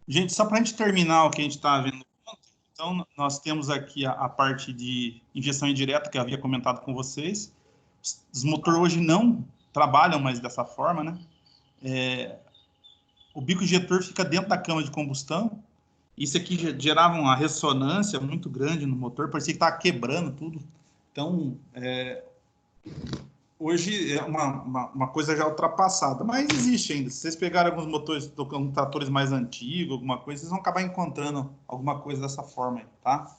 Gente, só para a gente terminar o que a gente está vendo, então nós temos aqui a parte de injeção indireta que eu havia comentado com vocês. Os motores hoje não trabalham mais dessa forma, né? O bico injetor fica dentro da cama de combustão. Isso aqui gerava uma ressonância muito grande no motor, parecia que estava quebrando tudo. Então, hoje é uma coisa já ultrapassada, mas existe ainda. Se vocês pegarem alguns motores, tratores mais antigos, alguma coisa, vocês vão acabar encontrando alguma coisa dessa forma aí, tá?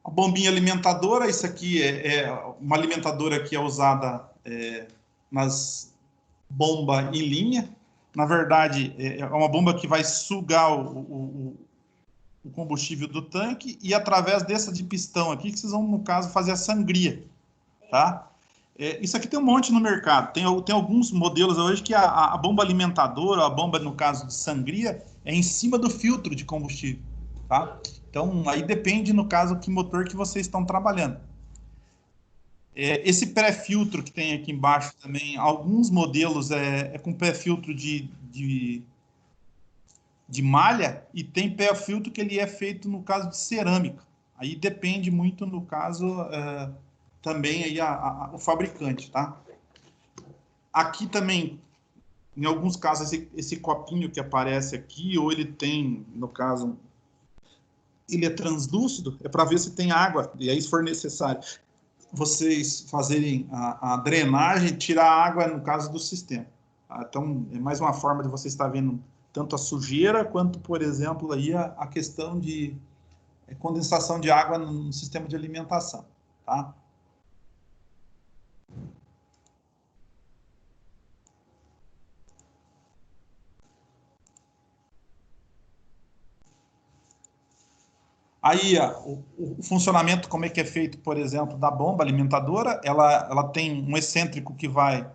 A bombinha alimentadora, isso aqui é uma alimentadora que é usada nas bombas em linha. Na verdade, é uma bomba que vai sugar o combustível do tanque e através dessa de pistão aqui que vocês vão, no caso, fazer a sangria, tá? Isso aqui tem um monte no mercado. Tem alguns modelos hoje que a bomba alimentadora, a bomba, no caso de sangria, é em cima do filtro de combustível, tá? Então, aí depende, no caso, que motor que vocês estão trabalhando. Esse pré-filtro que tem aqui embaixo também, alguns modelos com pré-filtro de malha e tem pré-filtro que ele é feito, no caso, de cerâmica. Aí depende muito, no caso, também aí o fabricante, tá? Aqui também, em alguns casos, esse copinho que aparece aqui, ou ele tem, no caso, ele é translúcido, é para ver se tem água, e aí, se for necessário, vocês fazerem a drenagem, tirar a água, no caso do sistema. Tá? Então, é mais uma forma de você estar vendo tanto a sujeira, quanto, por exemplo, aí a questão de condensação de água no sistema de alimentação. Tá? Aí, o funcionamento, como é que é feito, por exemplo, da bomba alimentadora, ela tem um excêntrico que vai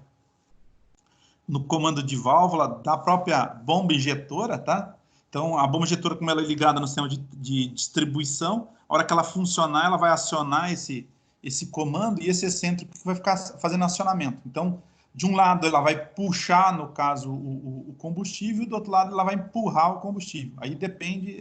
no comando de válvula da própria bomba injetora, tá? Então, a bomba injetora, como ela é ligada no sistema de distribuição, a hora que ela funcionar, ela vai acionar esse comando e esse excêntrico que vai ficar fazendo acionamento. Então, de um lado, ela vai puxar, no caso, o combustível, e do outro lado, ela vai empurrar o combustível. Aí depende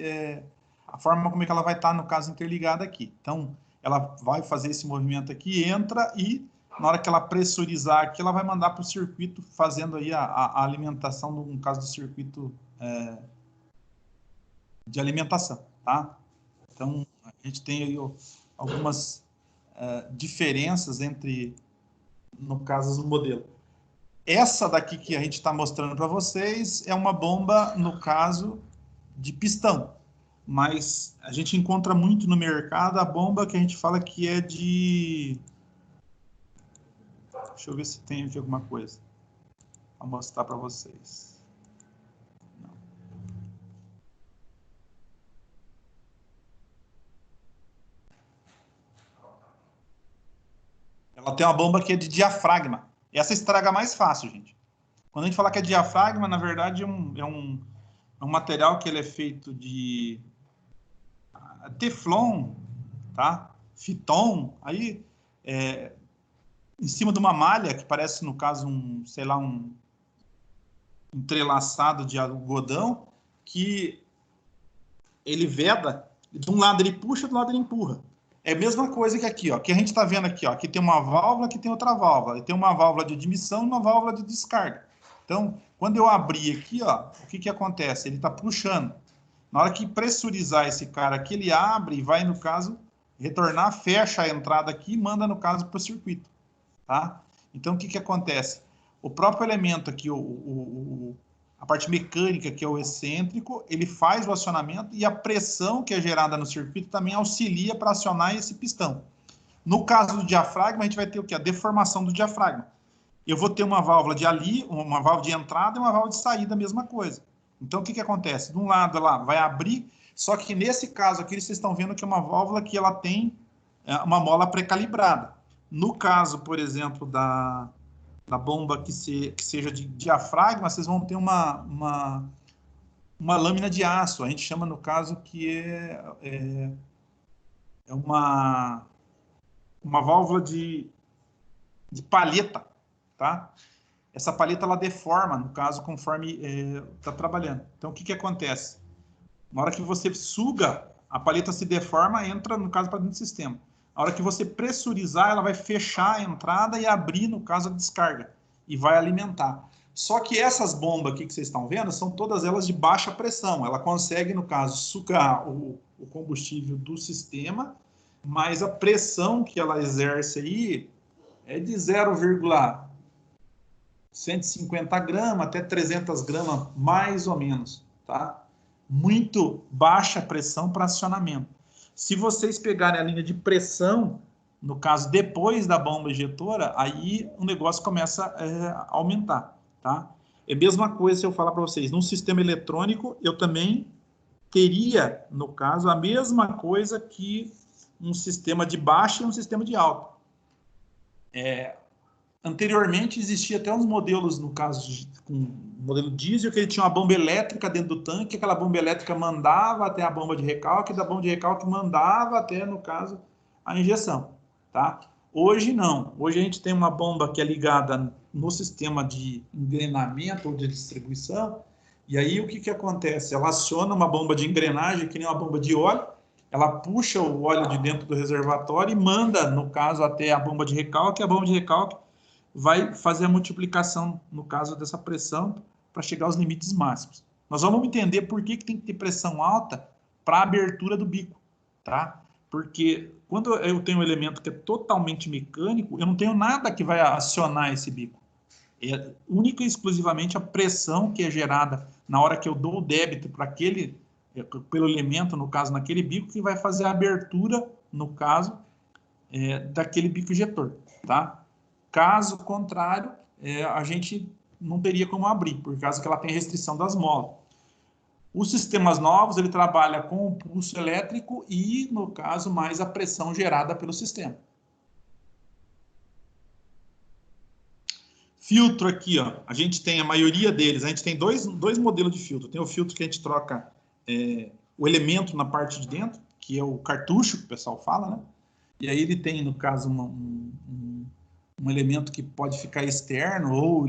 a forma como é que ela vai estar, no caso, interligada aqui. Então, ela vai fazer esse movimento aqui, entra e na hora que ela pressurizar aqui, ela vai mandar para o circuito, fazendo aí a alimentação, no caso do circuito de alimentação, tá? Então, a gente tem aí algumas diferenças entre, no caso, do modelo. Essa daqui que a gente está mostrando para vocês é uma bomba, no caso, de pistão. Mas a gente encontra muito no mercado a bomba que a gente fala que é de... Deixa eu ver se tem aqui alguma coisa para mostrar para vocês. Não. Ela tem uma bomba que é de diafragma. Essa estraga mais fácil, gente. Quando a gente fala que é diafragma, na verdade é um material que ele é feito de teflon, tá? Fiton, aí em cima de uma malha que parece, no caso, sei lá, um entrelaçado de algodão, que ele veda, de um lado ele puxa, do lado ele empurra. É a mesma coisa que aqui, ó, que a gente está vendo aqui, ó, aqui tem uma válvula, aqui tem outra válvula, tem uma válvula de admissão e uma válvula de descarga. Então, quando eu abrir aqui, ó, o que acontece? Ele está puxando. Na hora que pressurizar esse cara aqui, ele abre e vai, no caso, retornar, fecha a entrada aqui e manda, no caso, para o circuito. Tá? Então, o que acontece? O próprio elemento aqui, a parte mecânica, que é o excêntrico, ele faz o acionamento e a pressão que é gerada no circuito também auxilia para acionar esse pistão. No caso do diafragma, a gente vai ter o quê? A deformação do diafragma. Eu vou ter uma válvula de uma válvula de entrada e uma válvula de saída, a mesma coisa. Então, o que acontece? De um lado, ela vai abrir, só que nesse caso aqui, vocês estão vendo que é uma válvula que ela tem uma mola pré-calibrada. No caso, por exemplo, da bomba que seja de diafragma, vocês vão ter uma lâmina de aço. A gente chama, no caso, que é uma válvula de palheta, tá? essa paleta ela deforma, no caso, conforme está trabalhando. Então, o que acontece? Na hora que você suga, a paleta se deforma, entra, no caso, para dentro do sistema. A hora que você pressurizar, ela vai fechar a entrada e abrir, no caso, a descarga. E vai alimentar. Só que essas bombas aqui que vocês estão vendo, são todas elas de baixa pressão. Ela consegue, no caso, sugar o combustível do sistema, mas a pressão que ela exerce aí é de 0,150 gramas até 300 gramas, mais ou menos, tá? Muito baixa pressão para acionamento. Se vocês pegarem a linha de pressão, no caso, depois da bomba injetora, aí o negócio começa a aumentar, tá? É a mesma coisa se eu falar para vocês, num sistema eletrônico, eu também teria, no caso, a mesma coisa que um sistema de baixa e um sistema de alta. Anteriormente existia até uns modelos, no caso, com modelo diesel, que ele tinha uma bomba elétrica dentro do tanque, aquela bomba elétrica mandava até a bomba de recalque, da bomba de recalque mandava até, no caso, a injeção, tá? Hoje não. Hoje a gente tem uma bomba que é ligada no sistema de engrenamento ou de distribuição, e aí o que acontece? Ela aciona uma bomba de engrenagem, que nem uma bomba de óleo, ela puxa o óleo de dentro do reservatório e manda, no caso, até a bomba de recalque, a bomba de recalque vai fazer a multiplicação, no caso dessa pressão, para chegar aos limites máximos. Nós vamos entender por que tem que ter pressão alta para a abertura do bico, tá? Porque quando eu tenho um elemento que é totalmente mecânico, eu não tenho nada que vai acionar esse bico. É única e exclusivamente a pressão que é gerada na hora que eu dou o débito para aquele, pelo elemento, no caso, naquele bico, que vai fazer a abertura, no caso, daquele bico injetor, tá? Caso contrário, a gente não teria como abrir, por causa que ela tem restrição das molas. Os sistemas novos, ele trabalha com o pulso elétrico e, no caso, mais a pressão gerada pelo sistema. Filtro aqui, ó, a gente tem a maioria deles, a gente tem dois modelos de filtro. Tem o filtro que a gente troca o elemento na parte de dentro, que é o cartucho, que o pessoal fala, né? E aí ele tem, no caso, um elemento que pode ficar externo, ou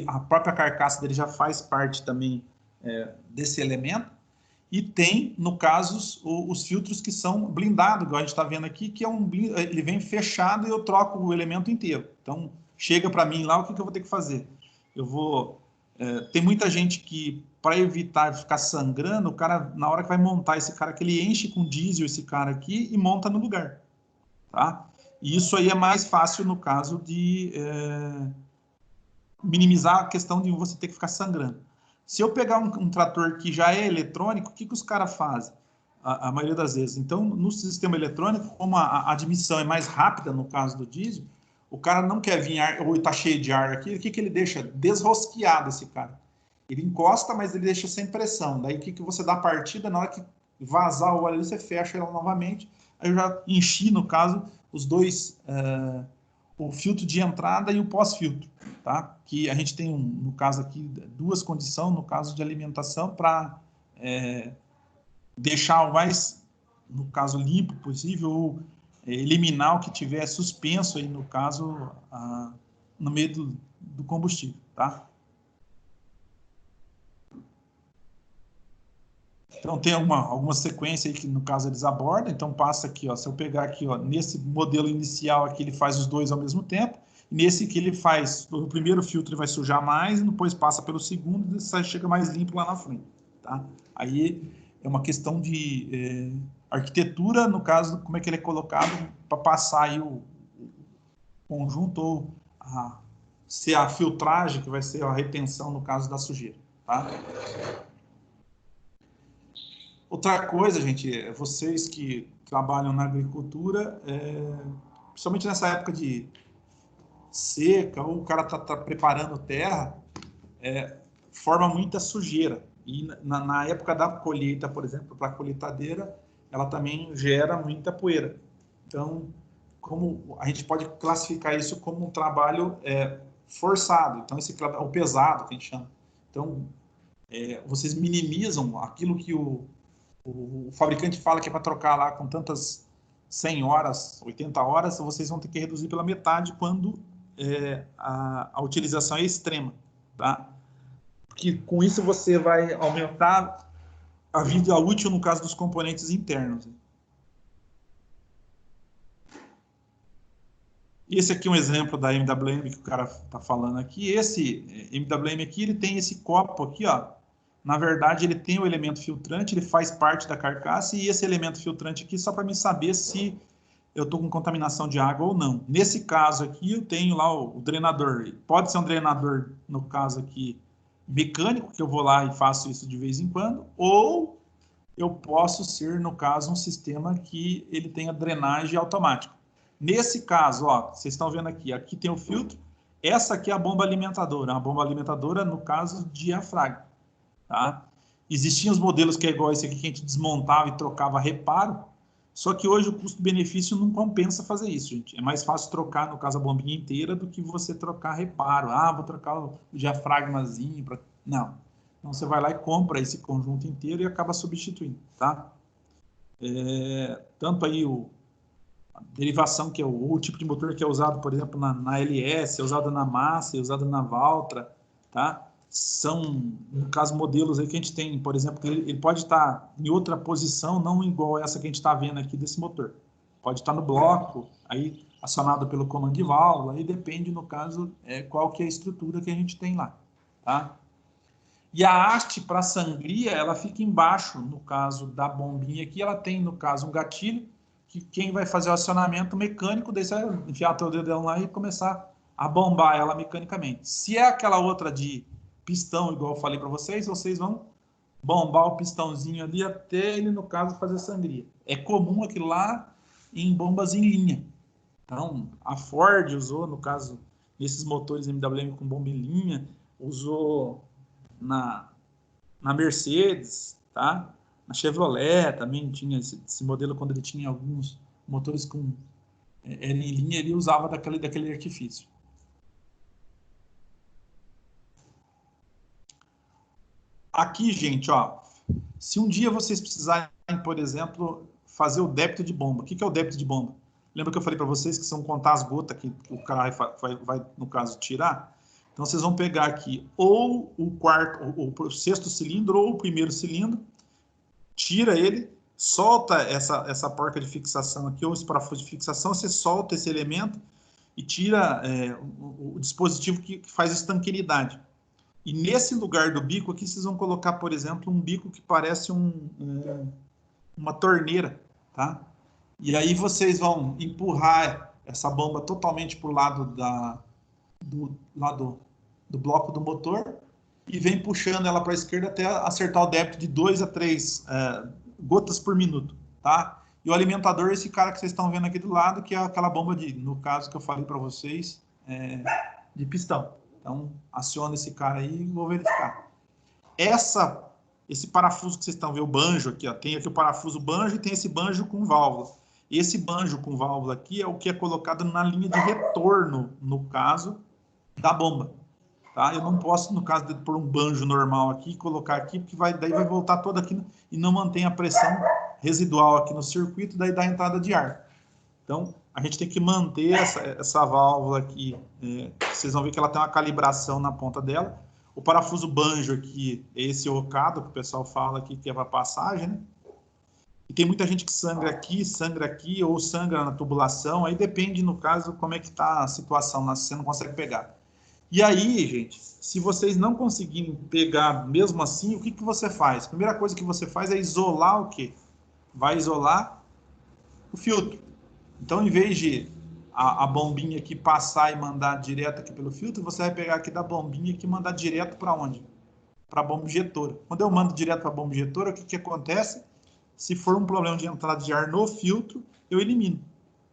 a própria carcaça dele já faz parte também desse elemento. E tem, no caso, os filtros que são blindados, igual a gente está vendo aqui, que ele vem fechado e eu troco o elemento inteiro. Então, chega para mim lá, o que eu vou ter que fazer? Eu vou... tem muita gente que, para evitar ficar sangrando, o cara, na hora que vai montar esse cara, que ele enche com diesel esse cara aqui e monta no lugar, tá? E isso aí é mais fácil no caso de minimizar a questão de você ter que ficar sangrando. Se eu pegar um trator que já é eletrônico, o que os caras fazem? A maioria das vezes. Então, no sistema eletrônico, como a admissão é mais rápida no caso do diesel, o cara não quer vir ar, ou está cheio de ar aqui, o que ele deixa? Desrosqueado esse cara. Ele encosta, mas ele deixa sem pressão. Daí o que você dá a partida, na hora que vazar o óleo ali, você fecha ela novamente. Aí eu já enchi, no caso, os dois, o filtro de entrada e o pós-filtro, tá? Que a gente tem, no caso aqui, duas condições, no caso de alimentação, para deixar o mais, no caso, limpo possível, ou eliminar o que tiver suspenso aí, no caso, no meio do combustível, tá? Então, tem alguma sequência aí que, no caso, eles abordam. Então, passa aqui, ó, se eu pegar aqui, ó, nesse modelo inicial aqui, ele faz os dois ao mesmo tempo. Nesse que ele faz, o primeiro filtro ele vai sujar mais, e depois passa pelo segundo e chega mais limpo lá na frente, tá? Aí é uma questão de arquitetura, no caso, como é que ele é colocado para passar aí o conjunto, ou ser a filtragem, que vai ser a retenção, no caso da sujeira, tá? Outra coisa, gente, vocês que trabalham na agricultura, principalmente nessa época de seca, ou o cara está preparando terra, forma muita sujeira. E na época da colheita, por exemplo, para a colheitadeira, ela também gera muita poeira. Então, como a gente pode classificar isso como um trabalho forçado. Então, esse é o pesado, que a gente chama. Então, vocês minimizam aquilo que o fabricante fala que é para trocar lá com tantas 100 horas, 80 horas, vocês vão ter que reduzir pela metade quando a utilização é extrema, tá? Porque com isso você vai aumentar a vida útil no caso dos componentes internos. Esse aqui é um exemplo da MWM que o cara está falando aqui. Esse MWM aqui, ele tem esse copo aqui, ó. Na verdade, ele tem o elemento filtrante, ele faz parte da carcaça, e esse elemento filtrante aqui só para mim saber se eu estou com contaminação de água ou não. Nesse caso aqui, eu tenho lá o drenador. Pode ser um drenador, no caso aqui, mecânico, que eu vou lá e faço isso de vez em quando, ou eu posso ser, no caso, um sistema que ele tenha drenagem automática. Nesse caso, ó, vocês estão vendo aqui tem o filtro, essa aqui é a bomba alimentadora. A bomba alimentadora, no caso, diafragma. Tá? Existiam os modelos que é igual esse aqui, que a gente desmontava e trocava reparo, só que hoje o custo-benefício não compensa fazer isso, gente. É mais fácil trocar, no caso, a bombinha inteira do que você trocar reparo. Ah, vou trocar o diafragmazinho. Não. Então, você vai lá e compra esse conjunto inteiro e acaba substituindo, tá? Tanto aí a derivação, que é o tipo de motor que é usado, por exemplo, na LS, é usado na Massa, é usado na Valtra, tá? São, no caso, modelos aí que a gente tem, por exemplo, que ele pode estar em outra posição, não igual essa que a gente está vendo aqui desse motor. Pode estar no bloco, aí acionado pelo comando de válvula, aí depende, no caso, qual que é a estrutura que a gente tem lá, tá? E a haste para sangria, ela fica embaixo, no caso da bombinha aqui, ela tem, no caso, um gatilho, que quem vai fazer o acionamento mecânico, daí você vai enfiar teu dedão lá e começar a bombar ela mecanicamente. Se é aquela outra de pistão, igual eu falei para vocês vão bombar o pistãozinho ali até ele, no caso, fazer sangria. É comum aquilo lá em bombas em linha. Então, a Ford usou, no caso, nesses motores MWM com bomba em linha, usou na Mercedes, tá? Na Chevrolet também tinha esse modelo, quando ele tinha alguns motores com era em linha, ele usava daquele artifício. Aqui, gente, ó, se um dia vocês precisarem, por exemplo, fazer o débito de bomba. O que é o débito de bomba? Lembra que eu falei para vocês que são contar as gotas que o cara vai, no caso, tirar? Então, vocês vão pegar aqui ou o sexto cilindro ou o primeiro cilindro, tira ele, solta essa porca de fixação aqui, ou esse parafuso de fixação, você solta esse elemento e tira o dispositivo que faz estanqueidade. E nesse lugar do bico aqui, vocês vão colocar, por exemplo, um bico que parece uma torneira, tá? E aí vocês vão empurrar essa bomba totalmente para o lado do bloco do motor e vem puxando ela para a esquerda até acertar o débito de 2 a 3 gotas por minuto, tá? E o alimentador é esse cara que vocês estão vendo aqui do lado, que é aquela bomba no caso que eu falei para vocês, de pistão. Então, aciona esse cara aí e vou verificar. Esse parafuso que vocês estão vendo, o banjo aqui, ó, tem aqui o parafuso banjo e tem esse banjo com válvula. Esse banjo com válvula aqui é o que é colocado na linha de retorno, no caso da bomba. Tá? Eu não posso, no caso de pôr um banjo normal aqui, colocar aqui, porque daí vai voltar todo aqui e não mantém a pressão residual aqui no circuito, daí dá entrada de ar. Então, a gente tem que manter essa válvula aqui. Vocês vão ver que ela tem uma calibração na ponta dela. O parafuso banjo aqui é esse ocado que o pessoal fala aqui, que é para passagem, né? E tem muita gente que sangra aqui, ou sangra na tubulação. Aí depende, no caso, como é que está a situação lá, se você não consegue pegar. E aí, gente, se vocês não conseguirem pegar mesmo assim, o que você faz? A primeira coisa que você faz é isolar o quê? Vai isolar o filtro. Então, em vez de a bombinha aqui passar e mandar direto aqui pelo filtro, você vai pegar aqui da bombinha aqui e mandar direto para onde? Para a bomba injetora. Quando eu mando direto para a bomba injetora, o que acontece? Se for um problema de entrada de ar no filtro, eu elimino.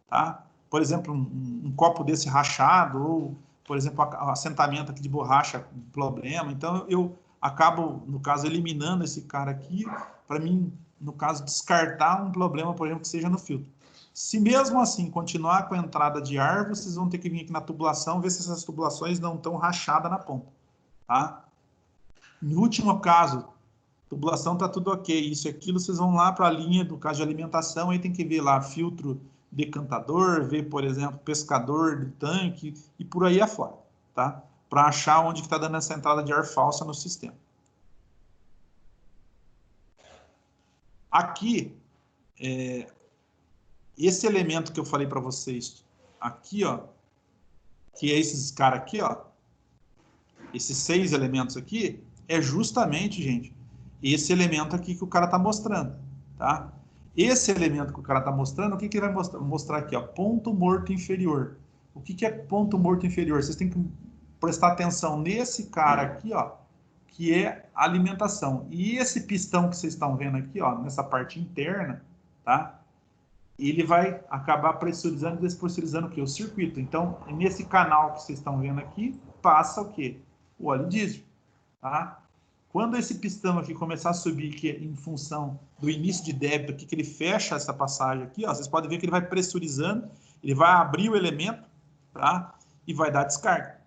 Tá? Por exemplo, um copo desse rachado, ou, por exemplo, assentamento aqui de borracha, problema. Então, eu acabo, no caso, eliminando esse cara aqui, para mim, no caso, descartar um problema, por exemplo, que seja no filtro. Se mesmo assim continuar com a entrada de ar, vocês vão ter que vir aqui na tubulação, ver se essas tubulações não estão rachadas na ponta. Tá? No último caso, tubulação está tudo ok, isso e aquilo, vocês vão lá para a linha do caso de alimentação, aí tem que ver lá filtro decantador, ver, por exemplo, pescador de tanque e por aí afora, tá? Para achar onde está dando essa entrada de ar falsa no sistema. Aqui, esse elemento que eu falei para vocês aqui, ó, que é esses caras aqui, ó, esses 6 elementos aqui, é justamente, gente, esse elemento aqui que o cara está mostrando, tá? Esse elemento que o cara está mostrando, o que ele vai mostrar aqui, ó? Ponto morto inferior. O que é ponto morto inferior? Vocês têm que prestar atenção nesse cara aqui, ó, que é a alimentação. E esse pistão que vocês estão vendo aqui, ó, nessa parte interna, tá? Ele vai acabar pressurizando e despressurizando o quê? O circuito. Então, nesse canal que vocês estão vendo aqui, passa o quê? O óleo diesel, tá? Quando esse pistão aqui começar a subir, que é em função do início de débito aqui, que ele fecha essa passagem aqui, ó, vocês podem ver que ele vai pressurizando, ele vai abrir o elemento, tá? E vai dar descarga.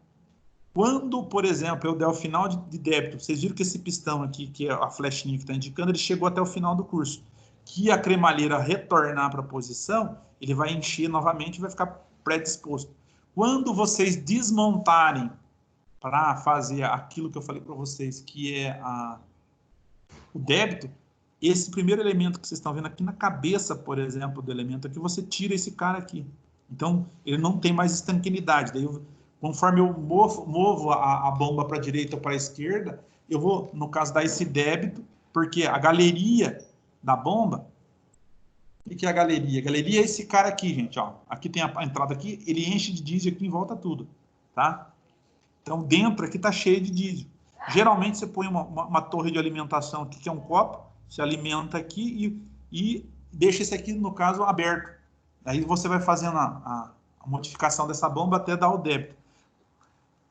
Quando, por exemplo, eu der o final de débito, vocês viram que esse pistão aqui, que é a flechinha que está indicando, ele chegou até o final do curso. Que a cremalheira retornar para a posição, ele vai encher novamente e vai ficar predisposto. Quando vocês desmontarem para fazer aquilo que eu falei para vocês, que é o débito, esse primeiro elemento que vocês estão vendo aqui na cabeça, por exemplo, do elemento aqui, você tira esse cara aqui. Então, ele não tem mais estanqueidade. Daí, conforme eu movo a bomba para a direita ou para a esquerda, eu vou, no caso, dar esse débito, porque a galeria da bomba, o que é a galeria? A galeria é esse cara aqui, gente, ó. Aqui tem a entrada aqui, ele enche de diesel aqui em volta tudo, tá? Então, dentro aqui está cheio de diesel. Geralmente, você põe uma torre de alimentação aqui, que é um copo, você alimenta aqui e deixa esse aqui, no caso, aberto. Aí você vai fazendo a modificação dessa bomba até dar o débito.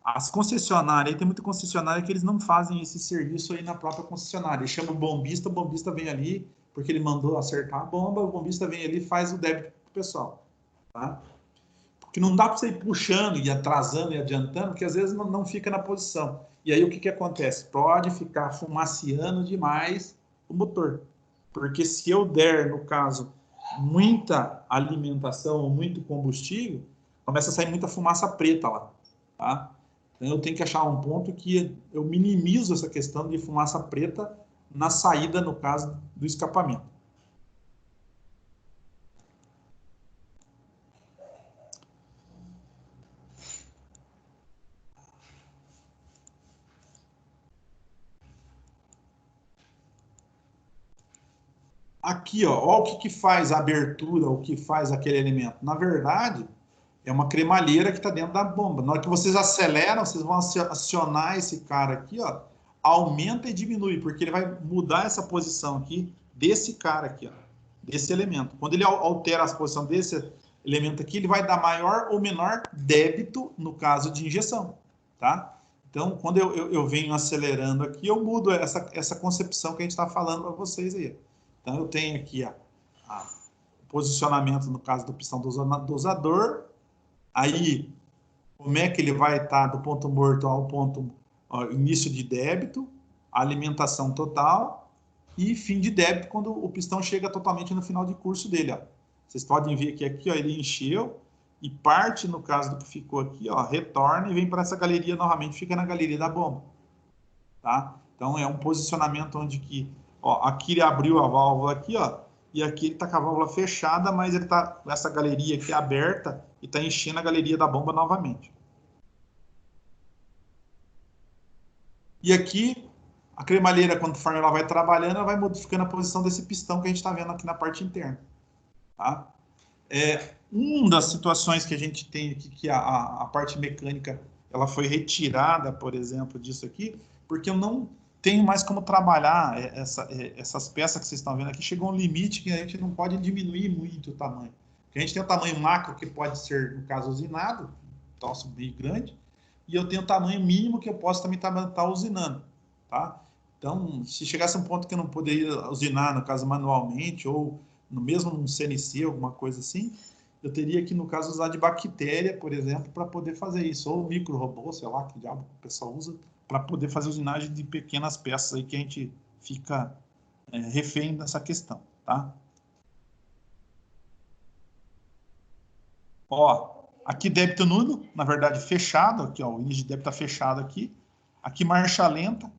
As concessionárias, aí tem muita concessionária que eles não fazem esse serviço aí na própria concessionária. Eles chamam o bombista vem ali, porque ele mandou acertar a bomba, o bombista vem ali e faz o débito para o pessoal, tá? Porque não dá para você ir puxando e atrasando e adiantando, porque às vezes não fica na posição. E aí o que acontece? Pode ficar fumaciando demais o motor. Porque se eu der, no caso, muita alimentação ou muito combustível, começa a sair muita fumaça preta lá, tá? Então eu tenho que achar um ponto que eu minimizo essa questão de fumaça preta na saída, no caso, do escapamento. Aqui, ó o que faz a abertura, o que faz aquele elemento. Na verdade, é uma cremalheira que está dentro da bomba. Na hora que vocês aceleram, vocês vão acionar esse cara aqui, ó, aumenta e diminui, porque ele vai mudar essa posição aqui desse cara aqui, ó, desse elemento. Quando ele altera a posição desse elemento aqui, ele vai dar maior ou menor débito no caso de injeção, tá? Então, quando eu venho acelerando aqui, eu mudo essa concepção que a gente está falando para vocês aí. Então, eu tenho aqui o posicionamento, no caso do pistão dosador, aí como é que ele vai estar do ponto morto ao ponto início de débito, alimentação total e fim de débito quando o pistão chega totalmente no final de curso dele. Ó. Vocês podem ver que aqui ó, ele encheu e parte, no caso do que ficou aqui, ó, retorna e vem para essa galeria novamente, fica na galeria da bomba. Tá? Então, é um posicionamento onde que, ó, aqui ele abriu a válvula aqui, ó, e aqui ele está com a válvula fechada, mas ele está com essa galeria aqui aberta e está enchendo a galeria da bomba novamente. E aqui, a cremalheira, conforme ela vai trabalhando, ela vai modificando a posição desse pistão que a gente está vendo aqui na parte interna. Tá? Uma das situações que a gente tem aqui, que a parte mecânica ela foi retirada, por exemplo, disso aqui, porque eu não tenho mais como trabalhar essas peças que vocês estão vendo aqui. Chegou um limite que a gente não pode diminuir muito o tamanho. Porque a gente tem o tamanho macro, que pode ser, no caso, usinado, troço bem grande, e eu tenho o tamanho mínimo que eu posso também estar usinando. Tá? Então, se chegasse um ponto que eu não poderia usinar, no caso, manualmente, ou no mesmo um CNC, alguma coisa assim, eu teria que, no caso, usar de bactéria, por exemplo, para poder fazer isso. Ou micro robô, sei lá, que diabo o pessoal usa, para poder fazer usinagem de pequenas peças aí que a gente fica refém dessa questão, tá? Ó, aqui débito nulo, na verdade fechado, aqui ó, o índice de débito está fechado aqui. Aqui marcha lenta,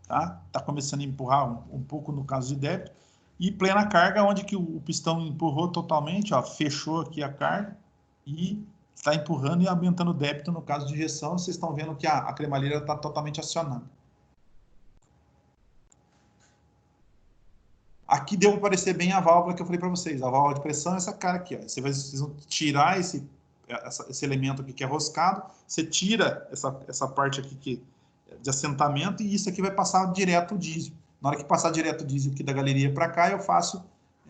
tá? Tá começando a empurrar um pouco no caso de débito. E plena carga, onde que o pistão empurrou totalmente, ó, fechou aqui a carga e está empurrando e aumentando o débito no caso de injeção. Vocês estão vendo que a cremalheira está totalmente acionada. Aqui deu para aparecer bem a válvula que eu falei para vocês. A válvula de pressão é essa cara aqui. Ó. Vocês vão tirar esse elemento aqui que é roscado. Você tira essa parte aqui de assentamento e isso aqui vai passar direto o diesel. Na hora que passar direto o diesel aqui da galeria para cá, eu faço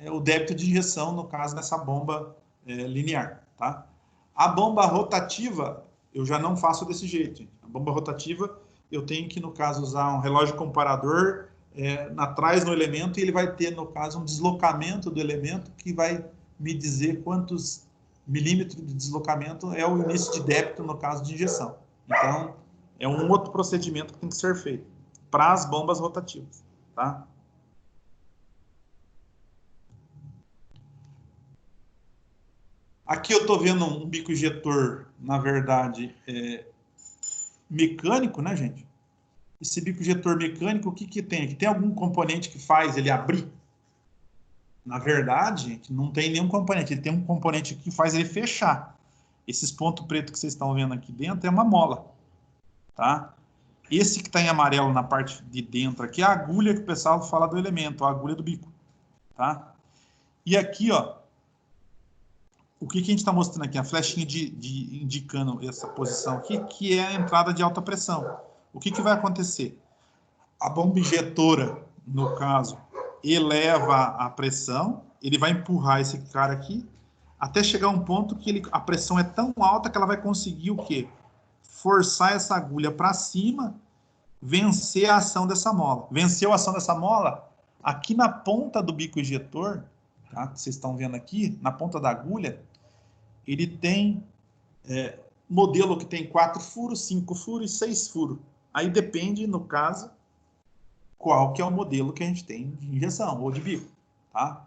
o débito de injeção, no caso, nessa bomba linear. Tá? A bomba rotativa, eu já não faço desse jeito. Gente. A bomba rotativa, eu tenho que, no caso, usar um relógio comparador atrás no elemento, e ele vai ter, no caso, um deslocamento do elemento que vai me dizer quantos milímetros de deslocamento é o início de débito no caso de injeção. Então, é um outro procedimento que tem que ser feito para as bombas rotativas. Tá? Aqui eu estou vendo um bico injetor, na verdade, mecânico, né, gente? Esse bico injetor mecânico, o que que tem? Aqui tem algum componente que faz ele abrir? Na verdade, gente, não tem nenhum componente. Ele tem um componente que faz ele fechar. Esses pontos pretos que vocês estão vendo aqui dentro é uma mola. Tá? Esse que está em amarelo na parte de dentro aqui é a agulha que o pessoal fala do elemento, a agulha do bico. Tá? E aqui, ó, o que que a gente está mostrando aqui? A flechinha indicando essa posição aqui, que é a entrada de alta pressão. O que que vai acontecer? A bomba injetora, no caso, eleva a pressão, ele vai empurrar esse cara aqui, até chegar a um ponto que a pressão é tão alta que ela vai conseguir o quê? Forçar essa agulha para cima, vencer a ação dessa mola. Venceu a ação dessa mola, aqui na ponta do bico injetor, tá? Que vocês estão vendo aqui, na ponta da agulha, ele tem modelo que tem 4 furos, 5 furos e 6 furos. Aí depende, no caso, qual que é o modelo que a gente tem de injeção ou de bico, tá?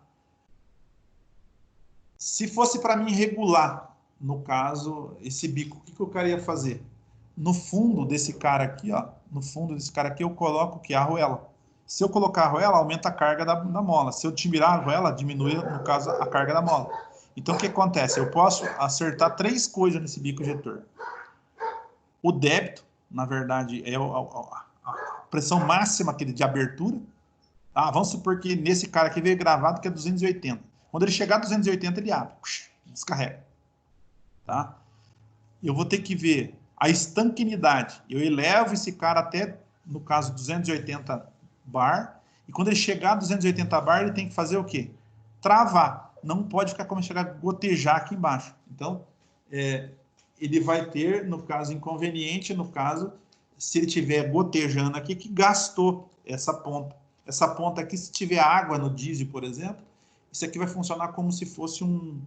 Se fosse para mim regular, no caso, esse bico, o que que eu queria fazer? No fundo desse cara aqui, ó, no fundo desse cara aqui eu coloco o que? A arruela. Se eu colocar a arruela, aumenta a carga da mola. Se eu tirar a arruela, diminui, no caso, a carga da mola. Então, o que acontece? Eu posso acertar 3 coisas nesse bico injetor. O débito, na verdade, é a pressão máxima de abertura. Ah, vamos supor que nesse cara aqui veio gravado que é 280. Quando ele chegar a 280, ele abre, descarrega. Tá? Eu vou ter que ver a estanquinidade. Eu elevo esse cara até, no caso, 280 bar. E quando ele chegar a 280 bar, ele tem que fazer o quê? Travar. Não pode ficar como chegar a gotejar aqui embaixo. Então, ele vai ter, no caso, inconveniente, no caso, se ele estiver gotejando aqui, que gastou essa ponta. Essa ponta aqui, se tiver água no diesel, por exemplo, isso aqui vai funcionar como se fosse um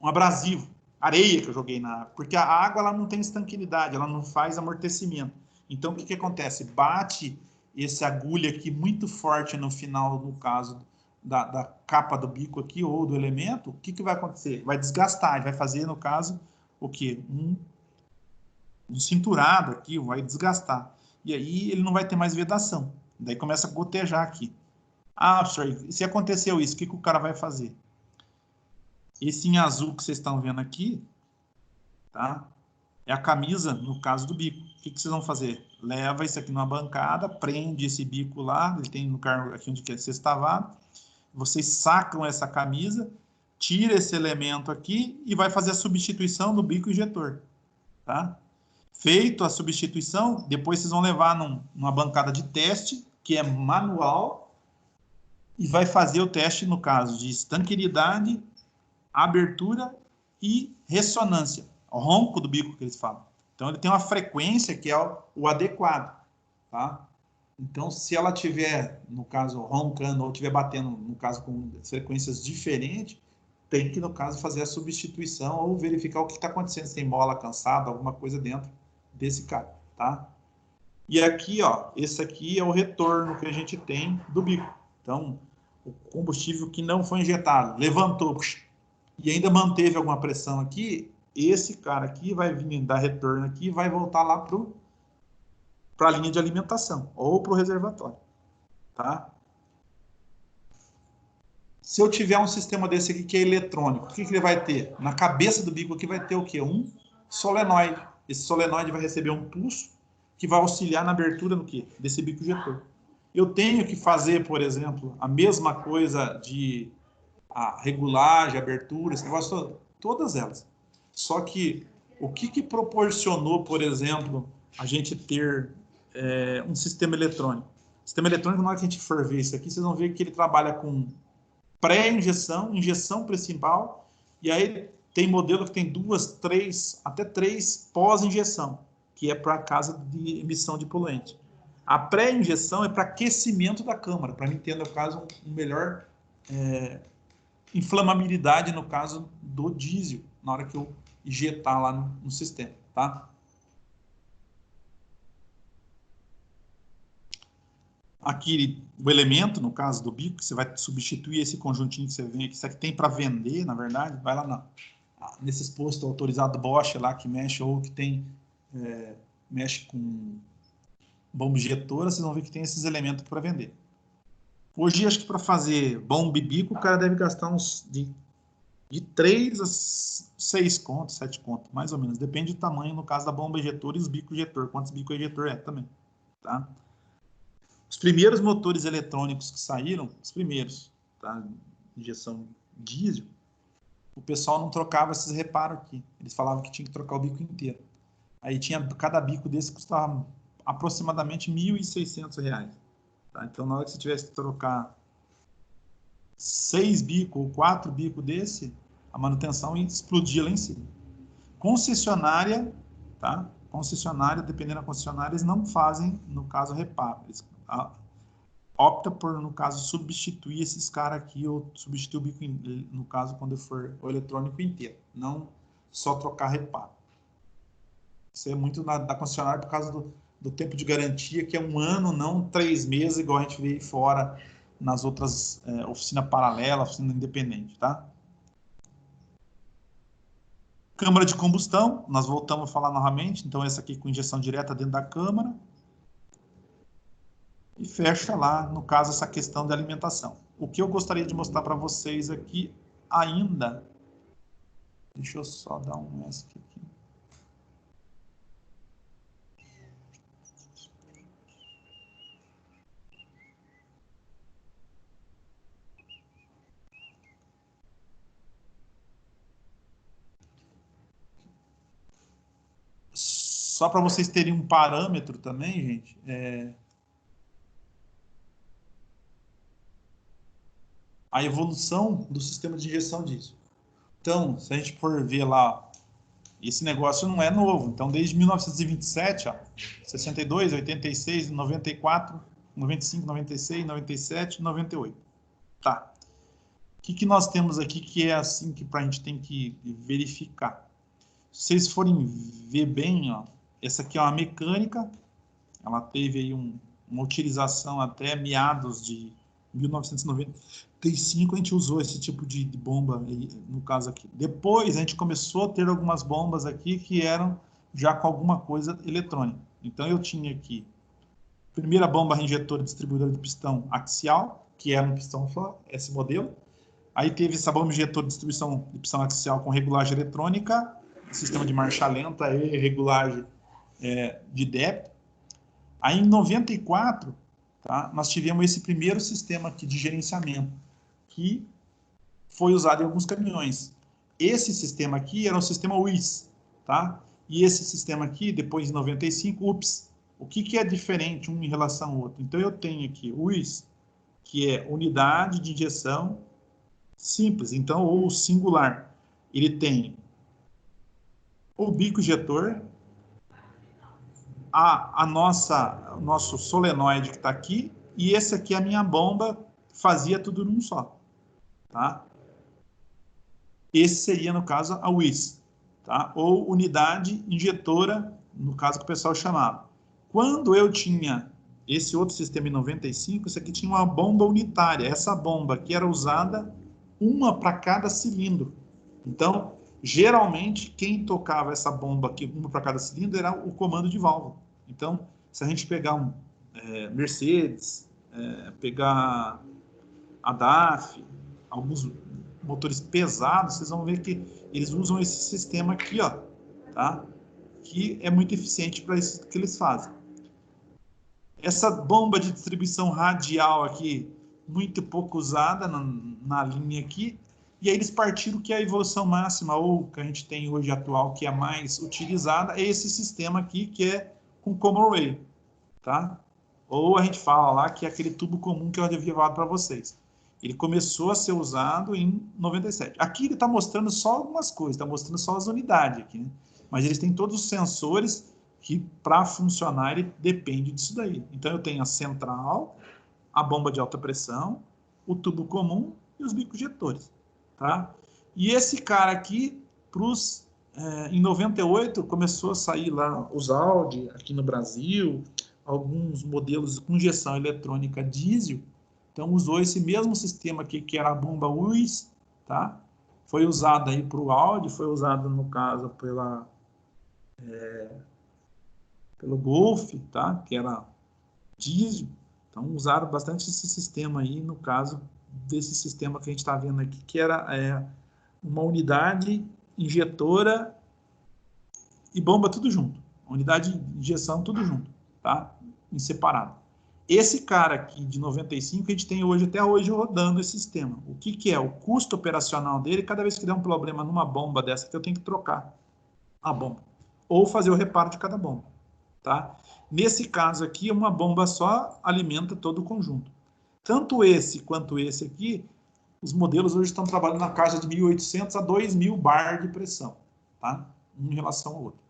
abrasivo, areia que eu joguei na água. Porque a água ela não tem estanquinidade, ela não faz amortecimento. Então, o que que acontece? Bate essa agulha aqui muito forte no final, no caso da capa do bico aqui, ou do elemento, o que que vai acontecer? Vai desgastar, vai fazer, no caso, o quê? Um cinturado aqui, vai desgastar. E aí ele não vai ter mais vedação. Daí começa a gotejar aqui. Ah, professor, se aconteceu isso, o que que o cara vai fazer? Esse em azul que vocês estão vendo aqui, tá? É a camisa, no caso do bico. O que que vocês vão fazer? Leva isso aqui numa bancada, prende esse bico lá, ele tem no carro aqui onde é sextavado. Vocês sacam essa camisa, tira esse elemento aqui e vai fazer a substituição do bico injetor, tá? Feito a substituição, depois vocês vão levar numa bancada de teste, que é manual, e vai fazer o teste, no caso, de estanqueidade, abertura e ressonância. O ronco do bico que eles falam. Então, ele tem uma frequência que é o adequado, tá? Então, se ela tiver, no caso, roncando ou tiver batendo, no caso, com frequências diferentes, tem que, no caso, fazer a substituição ou verificar o que está acontecendo, se tem mola cansada, alguma coisa dentro desse cara, tá? E aqui, ó, esse aqui é o retorno que a gente tem do bico. Então, o combustível que não foi injetado, levantou, e ainda manteve alguma pressão aqui, esse cara aqui vai vir dar retorno aqui e vai voltar lá para a linha de alimentação ou para o reservatório, tá? Se eu tiver um sistema desse aqui que é eletrônico, o que ele vai ter? Na cabeça do bico aqui vai ter o quê? Um solenoide. Esse solenoide vai receber um pulso que vai auxiliar na abertura do quê? Desse bico injetor. Eu tenho que fazer, por exemplo, a mesma coisa de a regulagem, abertura, esse negócio todo, todas elas. Só que o que proporcionou, por exemplo, a gente ter um sistema eletrônico? O sistema eletrônico, na hora que a gente for ver isso aqui, vocês vão ver que ele trabalha com pré-injeção, injeção principal, e aí tem modelo que tem 2, 3, até 3 pós-injeção, que é para casa de emissão de poluente. A pré-injeção é para aquecimento da câmara, para mim ter, no caso, um melhor inflamabilidade, no caso do diesel, na hora que eu injetar lá no sistema, tá? Aqui, o elemento, no caso do bico, você vai substituir esse conjuntinho que você vê aqui, isso aqui tem para vender, na verdade, vai lá nesses postos autorizados Bosch lá que mexe, ou que tem, mexe com bomba injetora, vocês vão ver que tem esses elementos para vender. Hoje, acho que para fazer bomba e bico, o cara deve gastar uns de 3 a 6 contos, 7 contos, mais ou menos. Depende do tamanho, no caso da bomba injetora e os bicos injetor, quantos bicos injetor é também, tá? Os primeiros motores eletrônicos que saíram, os primeiros, tá? Injeção diesel, o pessoal não trocava esses reparos aqui. Eles falavam que tinha que trocar o bico inteiro. Aí tinha, cada bico desse custava aproximadamente R$ 1.600. Tá? Então, na hora que você tivesse que trocar 6 bicos ou 4 bicos desse, a manutenção explodia lá em cima. Concessionária, tá? Concessionária, dependendo da concessionária, eles não fazem, no caso, reparo. Eles opta por, no caso, substituir esses caras aqui, ou substituir o bico, no caso, quando for o eletrônico inteiro. Não só trocar reparo. Isso é muito da concessionária por causa do tempo de garantia, que é 1 ano, não 3 meses, igual a gente vê aí fora nas outras oficinas paralelas, oficina independente, tá? Câmara de combustão, nós voltamos a falar novamente, então essa aqui com injeção direta dentro da câmara. E fecha lá, no caso, essa questão da alimentação. O que eu gostaria de mostrar para vocês aqui ainda, deixa eu só dar um ESC aqui. Só para vocês terem um parâmetro também, gente, a evolução do sistema de injeção disso. Então, se a gente for ver lá, esse negócio não é novo. Então, desde 1927, ó, 62, 86, 94, 95, 96, 97, 98. Tá. O que nós temos aqui que é assim que a gente tem que verificar? Se vocês forem ver bem, ó, essa aqui é uma mecânica, ela teve aí uma utilização até meados de 1995, a gente usou esse tipo de bomba, aí, no caso aqui. Depois, a gente começou a ter algumas bombas aqui que eram já com alguma coisa eletrônica. Então, eu tinha aqui, primeira bomba injetora distribuidora de pistão axial, que era um pistão só, esse modelo. Aí teve essa bomba injetora de distribuição de pistão axial com regulagem eletrônica, sistema de marcha lenta e regulagem de débito. Aí, em 94, tá, nós tivemos esse primeiro sistema aqui de gerenciamento, que foi usado em alguns caminhões. Esse sistema aqui era o sistema UIS, tá? E esse sistema aqui, depois de 95, UPS. O que é diferente um em relação ao outro? Então, eu tenho aqui o UIS, que é unidade de injeção simples, então, ou singular. Ele tem o bico injetor, o nosso solenoide que está aqui, e esse aqui é a minha bomba, fazia tudo num só. Tá? Esse seria, no caso, a UIS, tá? Ou unidade injetora, no caso que o pessoal chamava. Quando eu tinha esse outro sistema em 95, esse aqui tinha uma bomba unitária. Essa bomba que era usada uma para cada cilindro. Então, geralmente, quem tocava essa bomba aqui, uma para cada cilindro, era o comando de válvula. Então, se a gente pegar um Mercedes, pegar a DAF, alguns motores pesados, vocês vão ver que eles usam esse sistema aqui, ó, tá? Que é muito eficiente para isso que eles fazem. Essa bomba de distribuição radial aqui, muito pouco usada na linha aqui, e aí eles partiram que a evolução máxima, ou que a gente tem hoje atual, que é mais utilizada, é esse sistema aqui, que é com common rail, tá? Ou a gente fala lá que é aquele tubo comum que eu havia falado para vocês. Ele começou a ser usado em 97. Aqui ele está mostrando só algumas coisas, está mostrando só as unidades aqui, né? Mas eles têm todos os sensores que, para funcionar, ele depende disso daí. Então, eu tenho a central, a bomba de alta pressão, o tubo comum e os bicos injetores, tá? E esse cara aqui, em 98, começou a sair lá os Audi, aqui no Brasil, alguns modelos com injeção eletrônica diesel. Então, usou esse mesmo sistema aqui, que era a bomba UIS, tá? Foi usado aí para o Audi, foi usado, no caso, pelo Golf, tá? Que era diesel. Então, usaram bastante esse sistema aí, no caso desse sistema que a gente está vendo aqui, que era uma unidade injetora e bomba tudo junto. Unidade de injeção tudo junto, tá? Em separado. Esse cara aqui de 95, a gente tem hoje, até hoje, rodando esse sistema. O que é? O custo operacional dele, cada vez que der um problema numa bomba dessa, que eu tenho que trocar a bomba. Ou fazer o reparo de cada bomba, tá? Nesse caso aqui, uma bomba só alimenta todo o conjunto. Tanto esse quanto esse aqui, os modelos hoje estão trabalhando na casa de 1.800 a 2.000 bar de pressão, tá? Um em relação ao outro.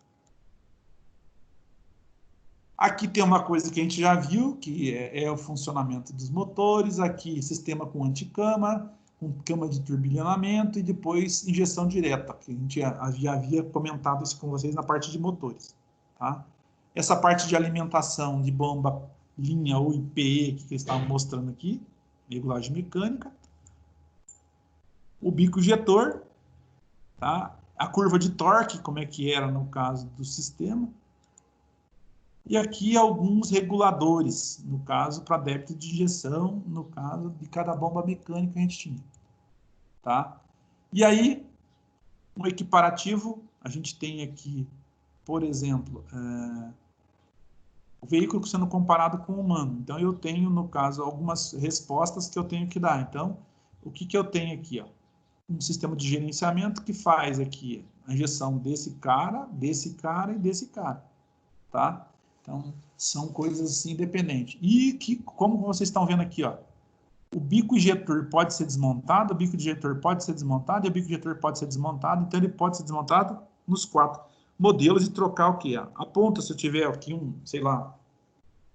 Aqui tem uma coisa que a gente já viu, que é o funcionamento dos motores. Aqui, sistema com anticama, com cama de turbilhonamento e depois injeção direta, que a gente já havia comentado isso com vocês na parte de motores, tá? Essa parte de alimentação de bomba linha ou IPE que eles estavam mostrando aqui, regulagem mecânica. O bico injetor, tá? A curva de torque, como é que era no caso do sistema. E aqui alguns reguladores, no caso, para débito de injeção, no caso de cada bomba mecânica que a gente tinha, tá? E aí, no equiparativo, a gente tem aqui, por exemplo, o veículo sendo comparado com o humano. Então, eu tenho, no caso, algumas respostas que eu tenho que dar. Então, o que eu tenho aqui? Ó? Um sistema de gerenciamento que faz aqui a injeção desse cara e desse cara, tá? Então, são coisas assim independentes. E que, como vocês estão vendo aqui, ó, o bico injetor pode ser desmontado, o bico injetor pode ser desmontado e o bico injetor pode ser desmontado. Então, ele pode ser desmontado nos 4 modelos e trocar o quê? A ponta, se eu tiver aqui sei lá,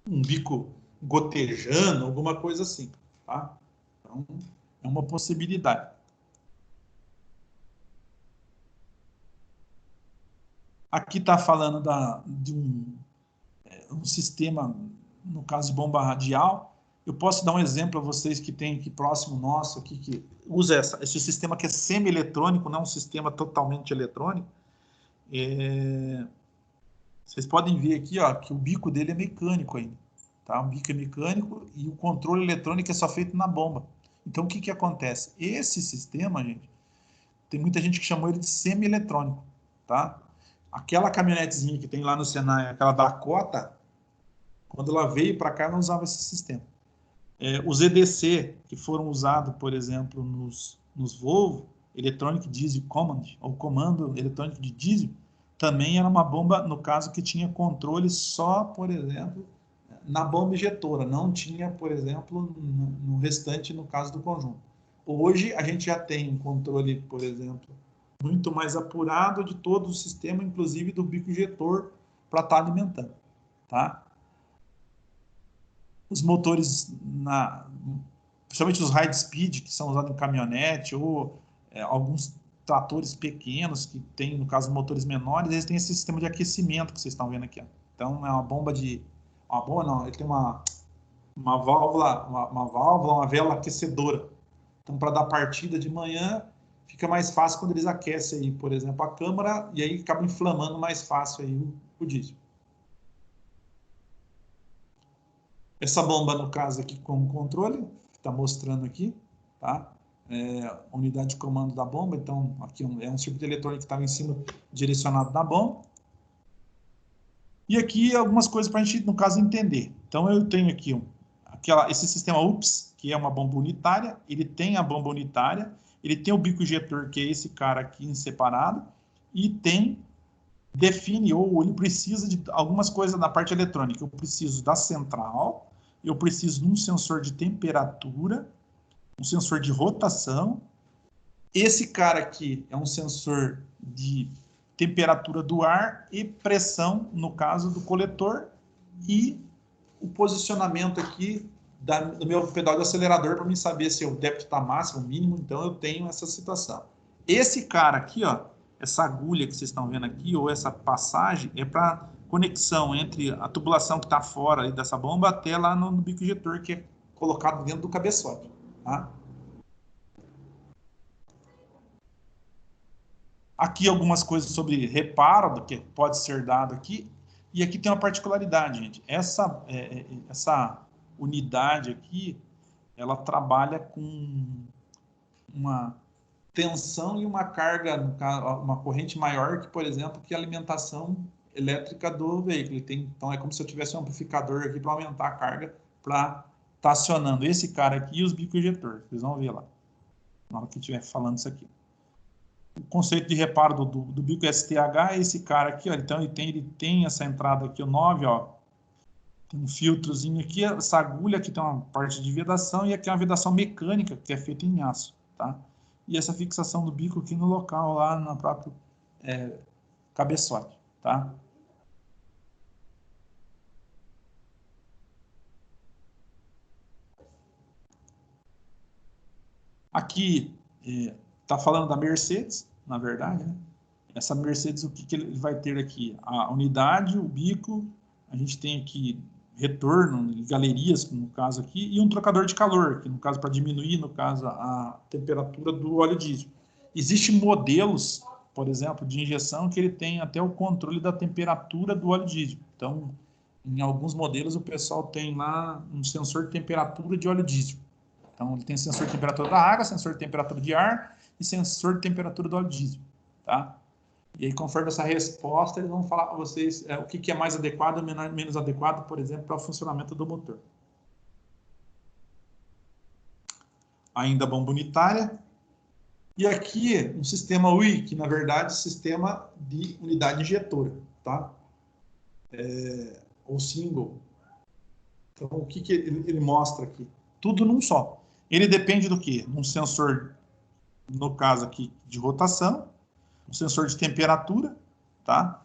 um bico gotejando, alguma coisa assim, tá? Então, é uma possibilidade. Aqui está falando de um sistema, no caso de bomba radial. Eu posso dar um exemplo a vocês que tem aqui próximo nosso, aqui, que usa esse sistema que é semi-eletrônico, não um sistema totalmente eletrônico. Vocês podem ver aqui, ó, que o bico dele é mecânico ainda. Tá? O bico é mecânico e o controle eletrônico é só feito na bomba. Então, o que acontece? Esse sistema, gente, tem muita gente que chamou ele de semi-eletrônico. Tá? Aquela caminhonetezinha que tem lá no Senai, aquela Dakota, quando ela veio para cá, ela usava esse sistema. Os EDC, que foram usados, por exemplo, nos Volvo, Electronic Diesel Command, ou comando eletrônico de diesel, também era uma bomba, no caso, que tinha controle só, por exemplo, na bomba injetora, não tinha, por exemplo, no restante, no caso do conjunto. Hoje, a gente já tem um controle, por exemplo, muito mais apurado de todo o sistema, inclusive do bico injetor, para estar alimentando, tá? Os motores, principalmente os high speed, que são usados em caminhonete, ou alguns tratores pequenos, que tem, no caso, motores menores, eles têm esse sistema de aquecimento que vocês estão vendo aqui. Ó. Então, é uma bomba não, ele tem uma válvula, uma vela aquecedora. Então, para dar partida de manhã, fica mais fácil quando eles aquecem aí, por exemplo, a câmara, e aí acaba inflamando mais fácil aí o diesel. Essa bomba, no caso aqui, com o controle, está mostrando aqui, tá? Unidade de comando da bomba, então aqui é um circuito eletrônico que estava em cima, direcionado na bomba. E aqui algumas coisas para a gente, no caso, entender. Então eu tenho aqui esse sistema UPS, que é uma bomba unitária, ele tem a bomba unitária, ele tem o bico injetor, que é esse cara aqui em separado, e define, ou ele precisa de algumas coisas na parte eletrônica. Eu preciso da central, eu preciso de um sensor de temperatura, um sensor de rotação. Esse cara aqui é um sensor de temperatura do ar e pressão, no caso do coletor, e o posicionamento aqui do meu pedal de acelerador para mim saber se o débito está máximo, mínimo, então eu tenho essa situação. Esse cara aqui, ó, essa agulha que vocês estão vendo aqui, ou essa passagem, é para conexão entre a tubulação que está fora dessa bomba até lá no bico injetor, que é colocado dentro do cabeçote. Tá? Aqui algumas coisas sobre reparo, do que pode ser dado aqui. E aqui tem uma particularidade, gente. Essa unidade aqui, ela trabalha com uma tensão e uma carga, uma corrente maior que, por exemplo, que a alimentação elétrica do veículo. Então, é como se eu tivesse um amplificador aqui para aumentar a carga, para estar acionando esse cara aqui e os bicos injetores. Vocês vão ver lá, na hora que eu estiver falando isso aqui. O conceito de reparo do bico STH é esse cara aqui, ó. Então, ele tem essa entrada aqui, o 9, ó. Tem um filtrozinho aqui, essa agulha aqui tem uma parte de vedação, e aqui é uma vedação mecânica, que é feita em aço, tá? E essa fixação do bico aqui no local, lá no próprio cabeçote, tá? Aqui está falando da Mercedes, na verdade, né? Essa Mercedes, o que ele vai ter aqui? A unidade, o bico, a gente tem aqui retorno, galerias, no caso aqui, e um trocador de calor, que no caso para diminuir, no caso, a temperatura do óleo diesel. Existem modelos, por exemplo, de injeção que ele tem até o controle da temperatura do óleo diesel. Então, em alguns modelos, o pessoal tem lá um sensor de temperatura de óleo diesel. Então, ele tem sensor de temperatura da água, sensor de temperatura de ar e sensor de temperatura do óleo diesel, tá? E aí, conforme essa resposta, eles vão falar para vocês o que é mais adequado ou menos adequado, por exemplo, para o funcionamento do motor. Ainda a bomba unitária. E aqui, um sistema UI, que na verdade é um sistema de unidade injetora, tá? Ou single. Então, o que ele mostra aqui? Tudo num só. Ele depende do quê? Um sensor, no caso aqui, de rotação, um sensor de temperatura, tá?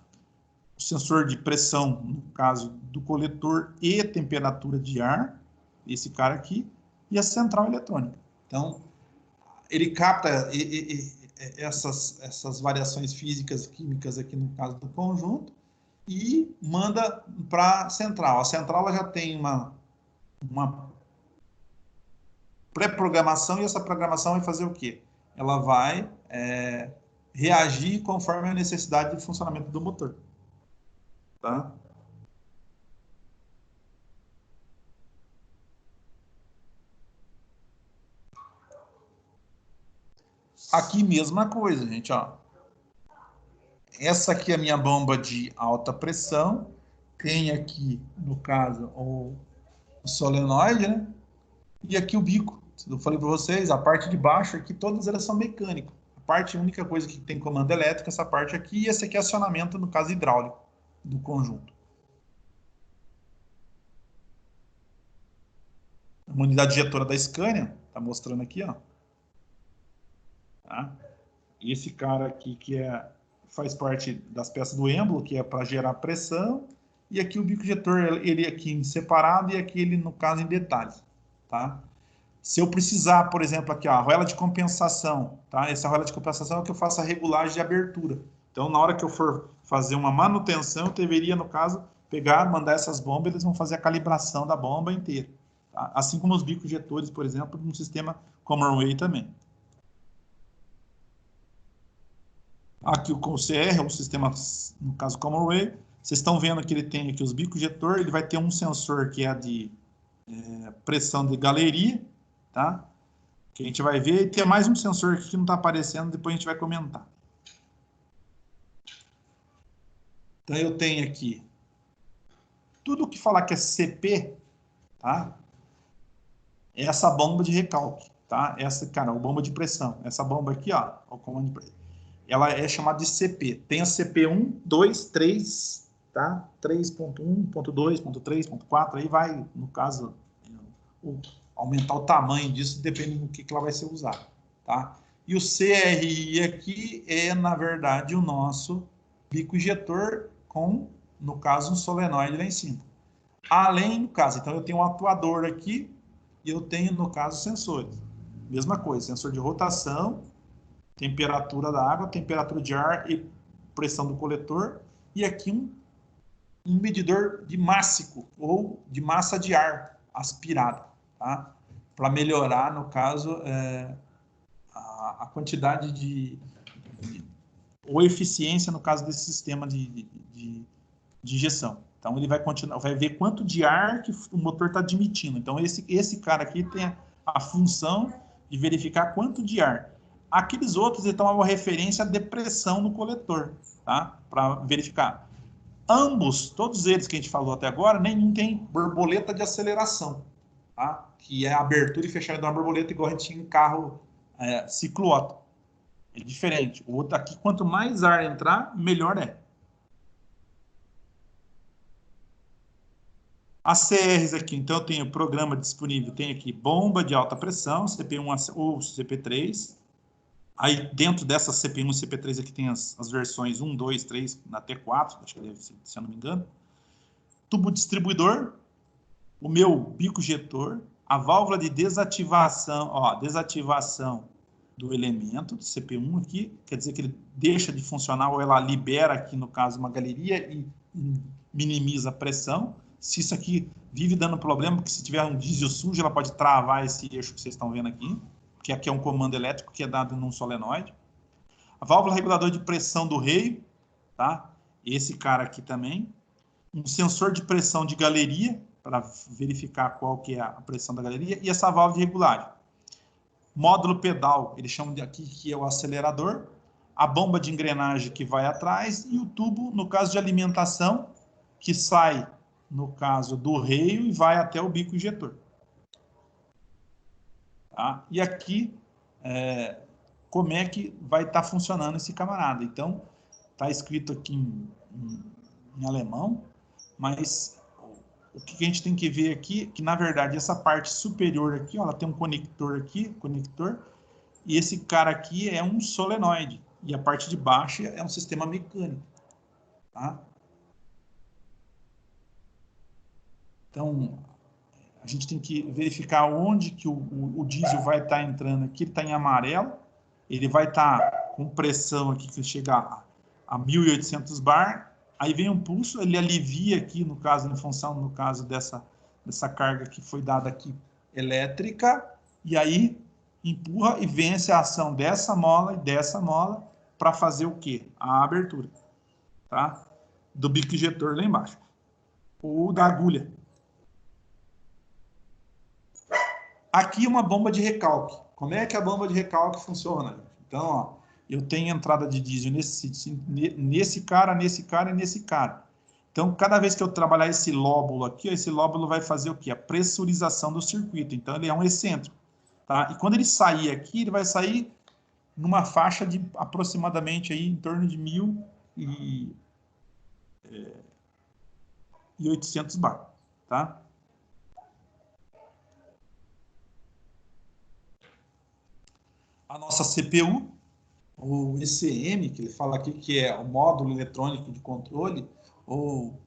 O sensor de pressão, no caso do coletor, e temperatura de ar, esse cara aqui, e a central eletrônica. Então, ele capta essas variações físicas, químicas aqui no caso do conjunto, e manda para a central. A central ela já tem uma pré-programação, e essa programação vai fazer o quê? Ela vai reagir conforme a necessidade de funcionamento do motor. Tá? Aqui, mesma coisa, gente, ó. Essa aqui é a minha bomba de alta pressão. Tem aqui, no caso, o solenoide, né? E aqui o bico. Eu falei para vocês, a parte de baixo aqui, todas elas são mecânicas. A única coisa que tem comando elétrico, essa parte aqui, e esse aqui é acionamento, no caso, hidráulico do conjunto. Uma unidade injetora da Scania, tá mostrando aqui, ó. Tá? Esse cara aqui que faz parte das peças do êmbolo, que é para gerar pressão, e aqui o bico injetor, ele aqui em separado, e aqui ele, no caso, em detalhes, tá? Se eu precisar, por exemplo, aqui, ó, a arruela de compensação, tá? Essa arruela de compensação é que eu faço a regulagem de abertura. Então, na hora que eu for fazer uma manutenção, eu deveria, no caso, pegar, mandar essas bombas, eles vão fazer a calibração da bomba inteira. Tá? Assim como os bicos injetores, por exemplo, num sistema Common Rail também. Aqui o CR, o sistema, no caso Common Rail, vocês estão vendo que ele tem aqui os bicos injetor, ele vai ter um sensor que é de pressão de galeria, tá? Que a gente vai ver, e tem mais um sensor aqui que não está aparecendo, depois a gente vai comentar. Então eu tenho aqui tudo que falar que é CP, tá? É essa bomba de recalque, tá? Essa, cara, a bomba de pressão. Essa bomba aqui, ó, o comando, ela é chamada de CP. Tem a CP 1, 2, 3, tá? 3.1, 2, 3, 4, aí vai, no caso, aumentar o tamanho disso, dependendo do que ela vai ser usada, tá? E o CRI aqui é, na verdade, o nosso bico injetor com, no caso, um solenoide lá em cima. Além do caso, então eu tenho um atuador aqui e eu tenho, no caso, sensores. Mesma coisa, sensor de rotação, temperatura da água, temperatura de ar e pressão do coletor. E aqui um medidor de mássico ou de massa de ar aspirada, tá? Para melhorar, no caso, a quantidade ou eficiência, no caso desse sistema de injeção. Então, ele vai continuar, vai ver quanto de ar que o motor está admitindo. Então, esse cara aqui tem a função de verificar quanto de ar. Aqueles outros, então, é uma referência à depressão no coletor, tá? Para verificar. Ambos, todos eles que a gente falou até agora, nenhum tem borboleta de aceleração, tá? Que é a abertura e fechamento de uma borboleta igual a gente tinha em carro ciclo Otto. É diferente. O outro aqui, quanto mais ar entrar, melhor é. As CRs aqui, então eu tenho programa disponível, tem aqui bomba de alta pressão, CP1 ou CP3. Aí dentro dessa CP1 e CP3 aqui tem as versões 1, 2, 3, até 4, acho que deve ser, se eu não me engano. Tubo distribuidor, o meu bico injetor, a válvula de desativação, ó, desativação do elemento, CP1 aqui, quer dizer que ele deixa de funcionar ou ela libera aqui, no caso, uma galeria e minimiza a pressão. Se isso aqui vive dando problema, porque se tiver um diesel sujo, ela pode travar esse eixo que vocês estão vendo aqui, que aqui é um comando elétrico que é dado num solenoide. A válvula regulador de pressão do reio, tá? Esse cara aqui também. Um sensor de pressão de galeria, para verificar qual que é a pressão da galeria, e essa válvula de regulagem. Módulo pedal, eles chamam de aqui que é o acelerador, a bomba de engrenagem que vai atrás e o tubo, no caso de alimentação, que sai, no caso do reio, e vai até o bico injetor. Tá? E aqui, como é que vai estar funcionando esse camarada. Então, está escrito aqui em alemão, mas o que a gente tem que ver aqui, que na verdade essa parte superior aqui, ó, ela tem um conector aqui, e esse cara aqui é um solenoide, e a parte de baixo é um sistema mecânico. Tá? Então, a gente tem que verificar onde que o diesel vai estar entrando aqui. Ele está em amarelo, ele vai estar com pressão aqui que chega a 1.800 bar, aí vem um pulso, ele alivia aqui, no caso, em função, no caso dessa carga que foi dada aqui elétrica, e aí empurra e vence a ação dessa mola e dessa mola para fazer o quê? A abertura, tá? Do bico injetor lá embaixo, ou da agulha. Aqui uma bomba de recalque. Como é que a bomba de recalque funciona? Então, ó, eu tenho entrada de diesel nesse cara, nesse cara e nesse cara. Então, cada vez que eu trabalhar esse lóbulo aqui, esse lóbulo vai fazer o quê? A pressurização do circuito. Então, ele é um excêntrico. Tá? E quando ele sair aqui, ele vai sair numa faixa de aproximadamente aí, em torno de 1.800 bar. Tá? A nossa CPU, o ECM, que ele fala aqui que é o módulo eletrônico de controle, ou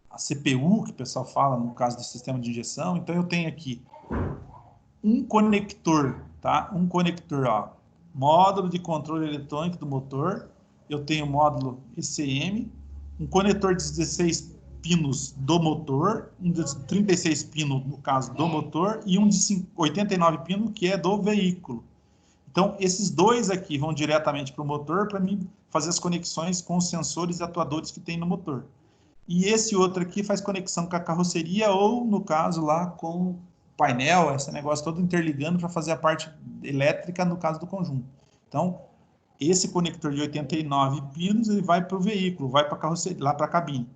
a CPU, que o pessoal fala no caso do sistema de injeção. Então, eu tenho aqui um conector, tá? Um conector, ó, módulo de controle eletrônico do motor. Eu tenho o módulo ECM, um conector de 16 pinos do motor, um de 36 pinos, no caso, do motor, e um de 89 pinos, que é do veículo. Então, esses dois aqui vão diretamente para o motor para mim fazer as conexões com os sensores e atuadores que tem no motor. E esse outro aqui faz conexão com a carroceria ou, no caso, lá com o painel, esse negócio todo interligando para fazer a parte elétrica no caso do conjunto. Então, esse conector de 89 pinos, ele vai para o veículo, vai para a carroceria, lá para a cabine.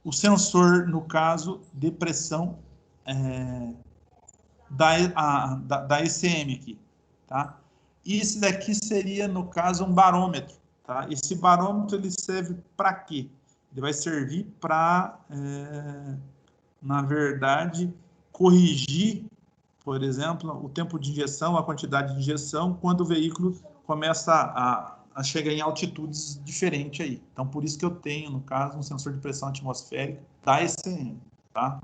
O sensor, no caso, de pressão da ECM aqui, tá? E esse daqui seria, no caso, um barômetro, tá? Esse barômetro, ele serve para quê? Ele vai servir para, na verdade, corrigir, por exemplo, o tempo de injeção, a quantidade de injeção, quando o veículo começa a chegar em altitudes diferentes aí. Então, por isso que eu tenho, no caso, um sensor de pressão atmosférica da ECM, tá?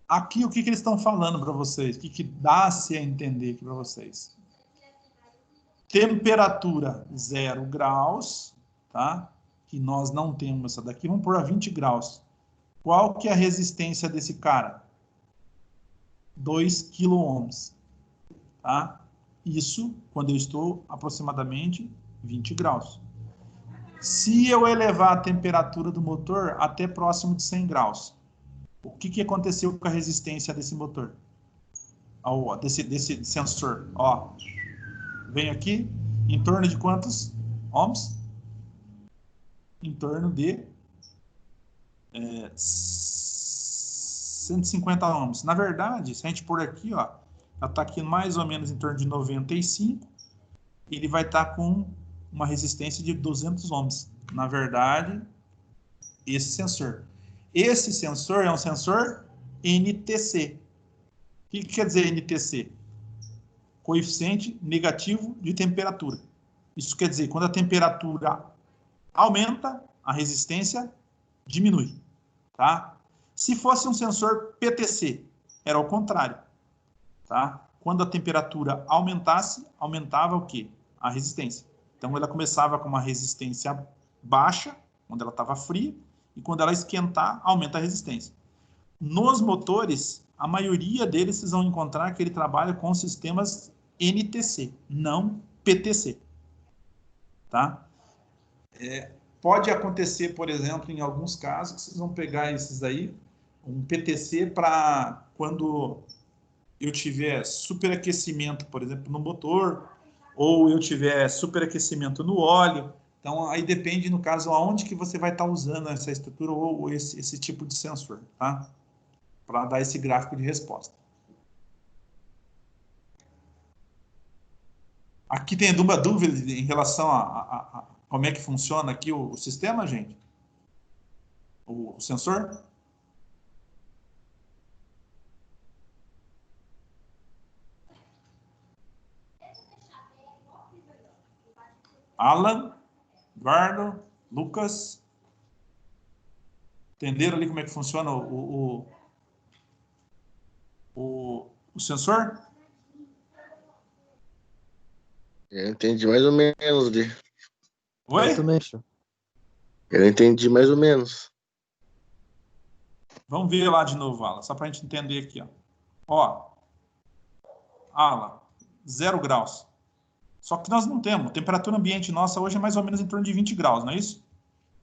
Aqui, o que eles estão falando para vocês? O que dá-se a entender aqui para vocês? Temperatura 0 graus, tá? Que nós não temos essa daqui. Vamos pôr a 20 graus. Qual que é a resistência desse cara? 2 quiloohms, tá? Isso quando eu estou aproximadamente 20 graus. Se eu elevar a temperatura do motor até próximo de 100 graus, o que aconteceu com a resistência desse motor? Desse sensor? Ó, vem aqui, em torno de quantos ohms? Em torno de 150 ohms. Na verdade, se a gente pôr aqui, ó, ela está aqui mais ou menos em torno de 95, ele vai estar com uma resistência de 200 ohms. Na verdade, esse sensor. Esse sensor é um sensor NTC. O que quer dizer NTC? Coeficiente negativo de temperatura. Isso quer dizer, quando a temperatura aumenta, a resistência diminui, tá? Se fosse um sensor PTC, era o contrário, tá? Quando a temperatura aumentasse, aumentava o quê? A resistência. Então, ela começava com uma resistência baixa, quando ela estava fria, e quando ela esquentar, aumenta a resistência. Nos motores, a maioria deles vocês vão encontrar que ele trabalha com sistemas NTC, não PTC, tá? Pode acontecer, por exemplo, em alguns casos, que vocês vão pegar esses aí, um PTC para quando eu tiver superaquecimento, por exemplo, no motor, ou eu tiver superaquecimento no óleo. Então, aí depende, no caso, aonde que você vai estar usando essa estrutura ou esse tipo de sensor, tá? Para dar esse gráfico de resposta. Aqui tem alguma dúvida em relação a como é que funciona aqui o sistema, gente? O sensor? Alan, Eduardo, Lucas, entenderam ali como é que funciona o sensor? Eu entendi mais ou menos. Oi? Eu também, Eu entendi mais ou menos. Vamos ver lá de novo, Alan, só para a gente entender aqui. Ó, Alan, 0 graus. Só que nós não temos. A temperatura ambiente nossa hoje é mais ou menos em torno de 20 graus, não é isso?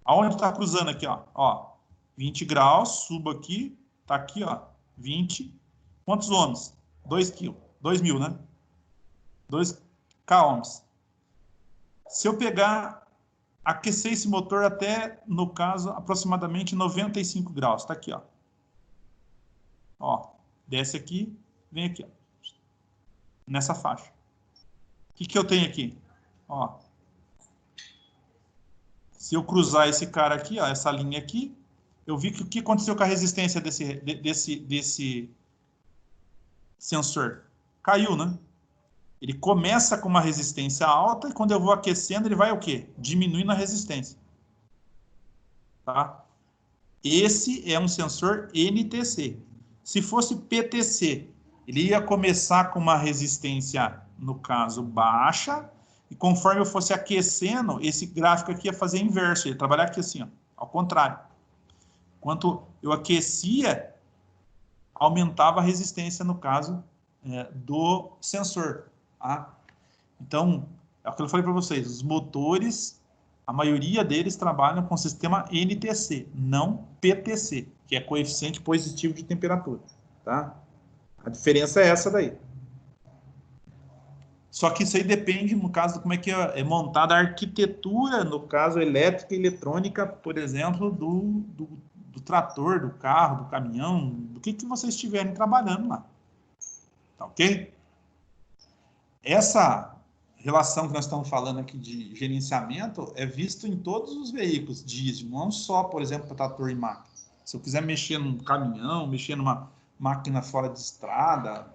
Aonde está cruzando aqui, ó? 20 graus, subo aqui, tá aqui, ó, 20. Quantos ohms? 2 kg. 2.000, né? 2 k-ohms. Se eu pegar, aquecer esse motor até, no caso, aproximadamente 95 graus, tá aqui, ó. Ó, desce aqui, vem aqui, ó. Nessa faixa. O que eu tenho aqui? Ó. Se eu cruzar esse cara aqui, ó, essa linha aqui, eu vi que o que aconteceu com a resistência desse sensor? Caiu, né? Ele começa com uma resistência alta e quando eu vou aquecendo, ele vai o quê? Diminuindo a resistência. Tá? Esse é um sensor NTC. Se fosse PTC, ele ia começar com uma resistência, no caso, baixa, E conforme eu fosse aquecendo, esse gráfico aqui ia fazer inverso, ia trabalhar aqui assim, ó, ao contrário. Enquanto eu aquecia, aumentava a resistência, no caso, do sensor. Tá? Então, é o que eu falei para vocês, os motores, a maioria deles trabalham com o sistema NTC, não PTC, que é coeficiente positivo de temperatura. Tá? A diferença é essa daí. Só que isso aí depende, no caso, de como é que é montada a arquitetura, no caso, elétrica e eletrônica, por exemplo, do trator, do carro, do caminhão, do que vocês estiverem trabalhando lá. Tá ok? Essa relação que nós estamos falando aqui de gerenciamento é visto em todos os veículos diesel, não só, por exemplo, para trator e máquina. Se eu quiser mexer num caminhão, mexer numa máquina fora de estrada,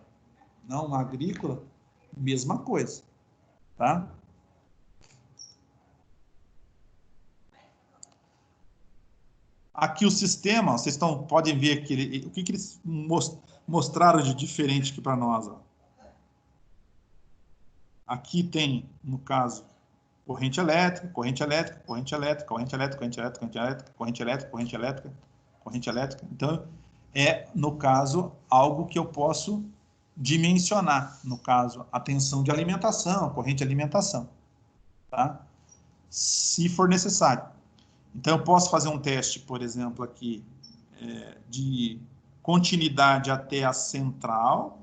não uma agrícola, mesma coisa, tá? Aqui o sistema, vocês podem ver aqui, o que eles mostraram de diferente aqui para nós. Ó. Aqui tem, no caso, corrente elétrica, corrente elétrica, corrente elétrica, corrente elétrica, corrente elétrica, corrente elétrica, corrente elétrica, corrente elétrica, corrente elétrica. Então, é, no caso, algo que eu posso dimensionar. No caso, a tensão de alimentação, corrente de alimentação. Tá? Se for necessário. Então, eu posso fazer um teste, por exemplo, aqui, de continuidade até a central,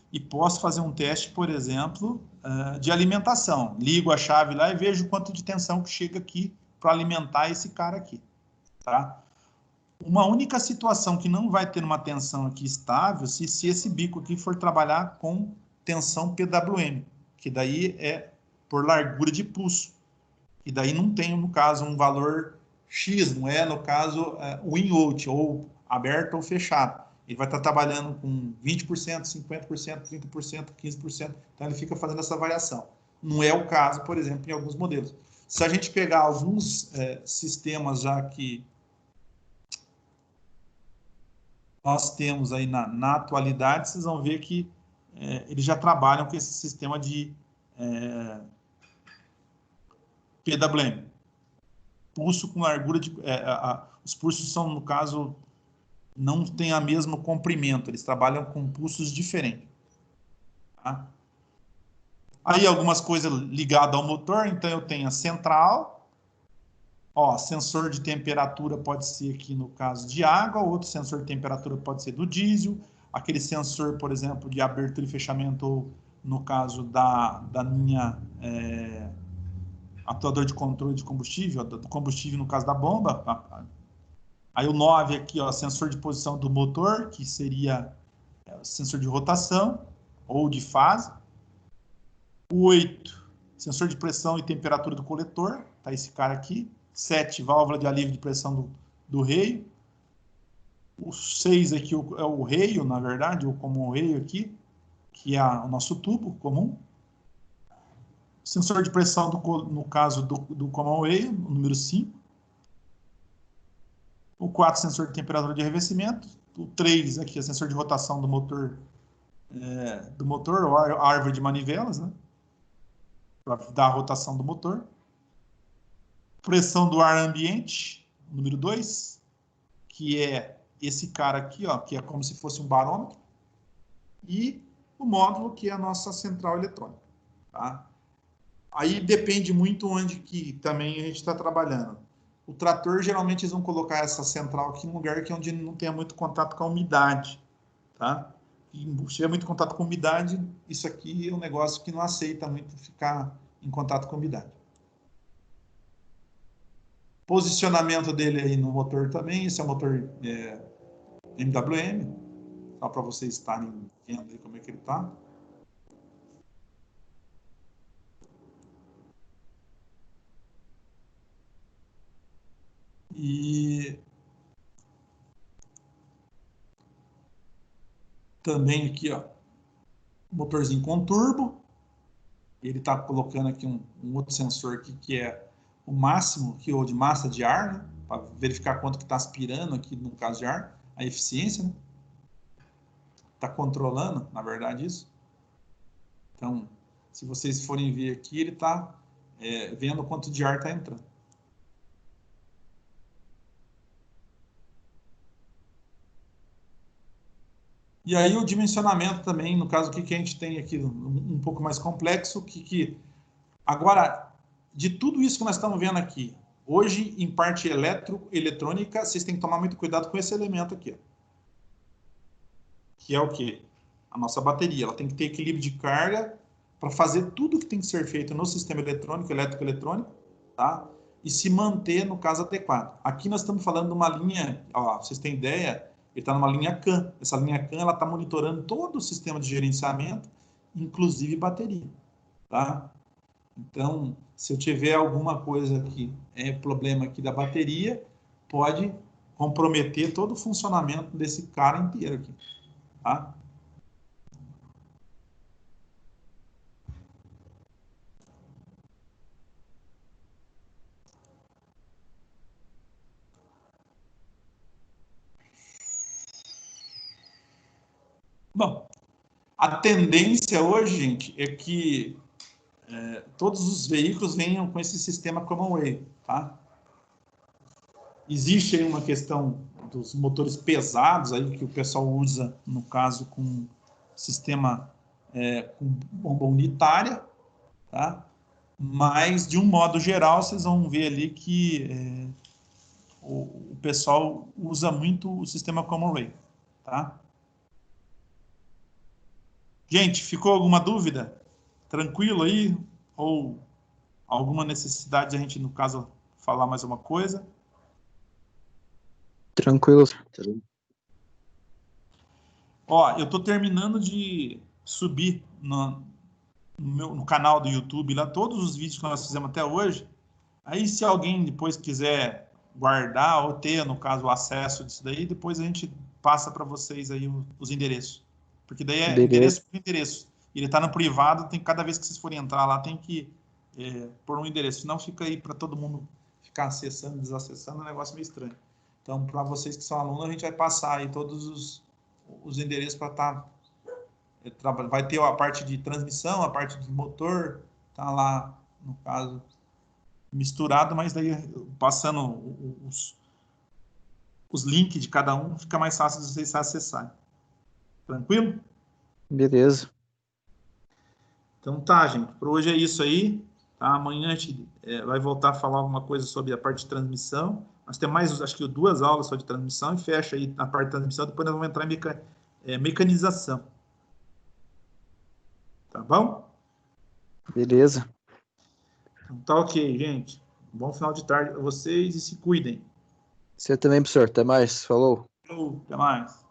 e posso fazer um teste, por exemplo, de alimentação. Ligo a chave lá e vejo quanto de tensão que chega aqui para alimentar esse cara aqui. Tá? Uma única situação que não vai ter uma tensão aqui estável, se esse bico aqui for trabalhar com tensão PWM, que daí é por largura de pulso. E daí não tem, no caso, um valor X, não é, no caso, win-out, ou aberto ou fechado. Ele vai estar trabalhando com 20%, 50%, 30%, 15%, então ele fica fazendo essa variação. Não é o caso, por exemplo, em alguns modelos. Se a gente pegar alguns sistemas já que nós temos aí na atualidade, vocês vão ver que eles já trabalham com esse sistema de PWM. Pulso com largura de... os pulsos são, no caso, não têm a mesmo comprimento, eles trabalham com pulsos diferentes. Tá? Aí algumas coisas ligadas ao motor, então eu tenho a central, ó, sensor de temperatura pode ser aqui no caso de água, outro sensor de temperatura pode ser do diesel, aquele sensor, por exemplo, de abertura e fechamento, ou no caso da minha... atuador de controle de combustível, do combustível no caso da bomba. Aí o 9 aqui, ó, sensor de posição do motor, que seria sensor de rotação ou de fase. O 8, sensor de pressão e temperatura do coletor, tá esse cara aqui. 7, válvula de alívio de pressão do reio. O 6 aqui é o reio, na verdade, ou como o reio aqui, que é o nosso tubo comum. Sensor de pressão, no caso do common rail, o número 5. O 4, sensor de temperatura de arrefecimento. O 3, aqui, é sensor de rotação do motor, ou a árvore de manivelas, né? Para dar a rotação do motor. Pressão do ar ambiente, número 2, que é esse cara aqui, ó, que é como se fosse um barômetro. E o módulo, que é a nossa central eletrônica. Tá? Aí depende muito onde que também a gente está trabalhando. O trator, geralmente, eles vão colocar essa central aqui em um lugar que onde não tenha muito contato com a umidade. Tá? E se tiver muito contato com umidade, isso aqui é um negócio que não aceita muito ficar em contato com umidade. Posicionamento dele aí no motor também, esse é o motor MWM, só para vocês estarem vendo aí como é que ele está. E também aqui, ó, motorzinho com turbo. Ele está colocando aqui um outro sensor aqui, que é o máximo aqui, ou de massa de ar, né, para verificar quanto que está aspirando aqui no caso de ar, a eficiência, né? Está controlando, na verdade, isso. Então, Se vocês forem ver aqui, ele está vendo quanto de ar está entrando. E aí o dimensionamento também, no caso, o que a gente tem aqui um pouco mais complexo, agora, de tudo isso que nós estamos vendo aqui, hoje, em parte eletrônica, vocês têm que tomar muito cuidado com esse elemento aqui, ó, que é o quê? A nossa bateria. Ela tem que ter equilíbrio de carga para fazer tudo que tem que ser feito no sistema eletrônico, elétrico-eletrônico, tá? E se manter, no caso, adequado. Aqui nós estamos falando de uma linha, ó, vocês têm ideia, ele está numa linha CAN. Essa linha CAN, ela está monitorando todo o sistema de gerenciamento, inclusive bateria, tá? Então, se eu tiver alguma coisa aqui, problema aqui da bateria, pode comprometer todo o funcionamento desse cara inteiro aqui, tá? Bom, a tendência hoje, gente, é que todos os veículos venham com esse sistema Common Rail, tá? Existe aí uma questão dos motores pesados aí que o pessoal usa, no caso, com sistema com bomba unitária, tá? Mas, de um modo geral, vocês vão ver ali que o pessoal usa muito o sistema Common Rail, tá? Gente, ficou alguma dúvida? Tranquilo aí? Ou alguma necessidade de a gente, no caso, falar mais uma coisa? Tranquilo. Ó, eu estou terminando de subir no canal do YouTube lá todos os vídeos que nós fizemos até hoje. Aí, se alguém depois quiser guardar ou ter, no caso, o acesso disso daí, depois a gente passa para vocês aí os endereços. Porque daí é endereço por endereço. Ele está no privado, cada vez que vocês forem entrar lá, tem que pôr um endereço. Senão fica aí para todo mundo ficar acessando, desacessando, é um negócio meio estranho. Então, para vocês que são alunos, a gente vai passar aí todos os endereços para estar... vai ter a parte de transmissão, a parte de motor, tá lá, no caso, misturado, mas daí passando os links de cada um, fica mais fácil de vocês acessarem. Tranquilo? Beleza. Então tá, gente. Por hoje é isso aí. Tá? Amanhã a gente vai voltar a falar alguma coisa sobre a parte de transmissão. Nós temos mais, acho que 2 aulas só de transmissão e fecha aí na parte de transmissão. Depois nós vamos entrar em mecanização. Tá bom? Beleza. Então tá ok, gente. Bom final de tarde para vocês e se cuidem. Você também, professor. Até mais. Falou. Até mais.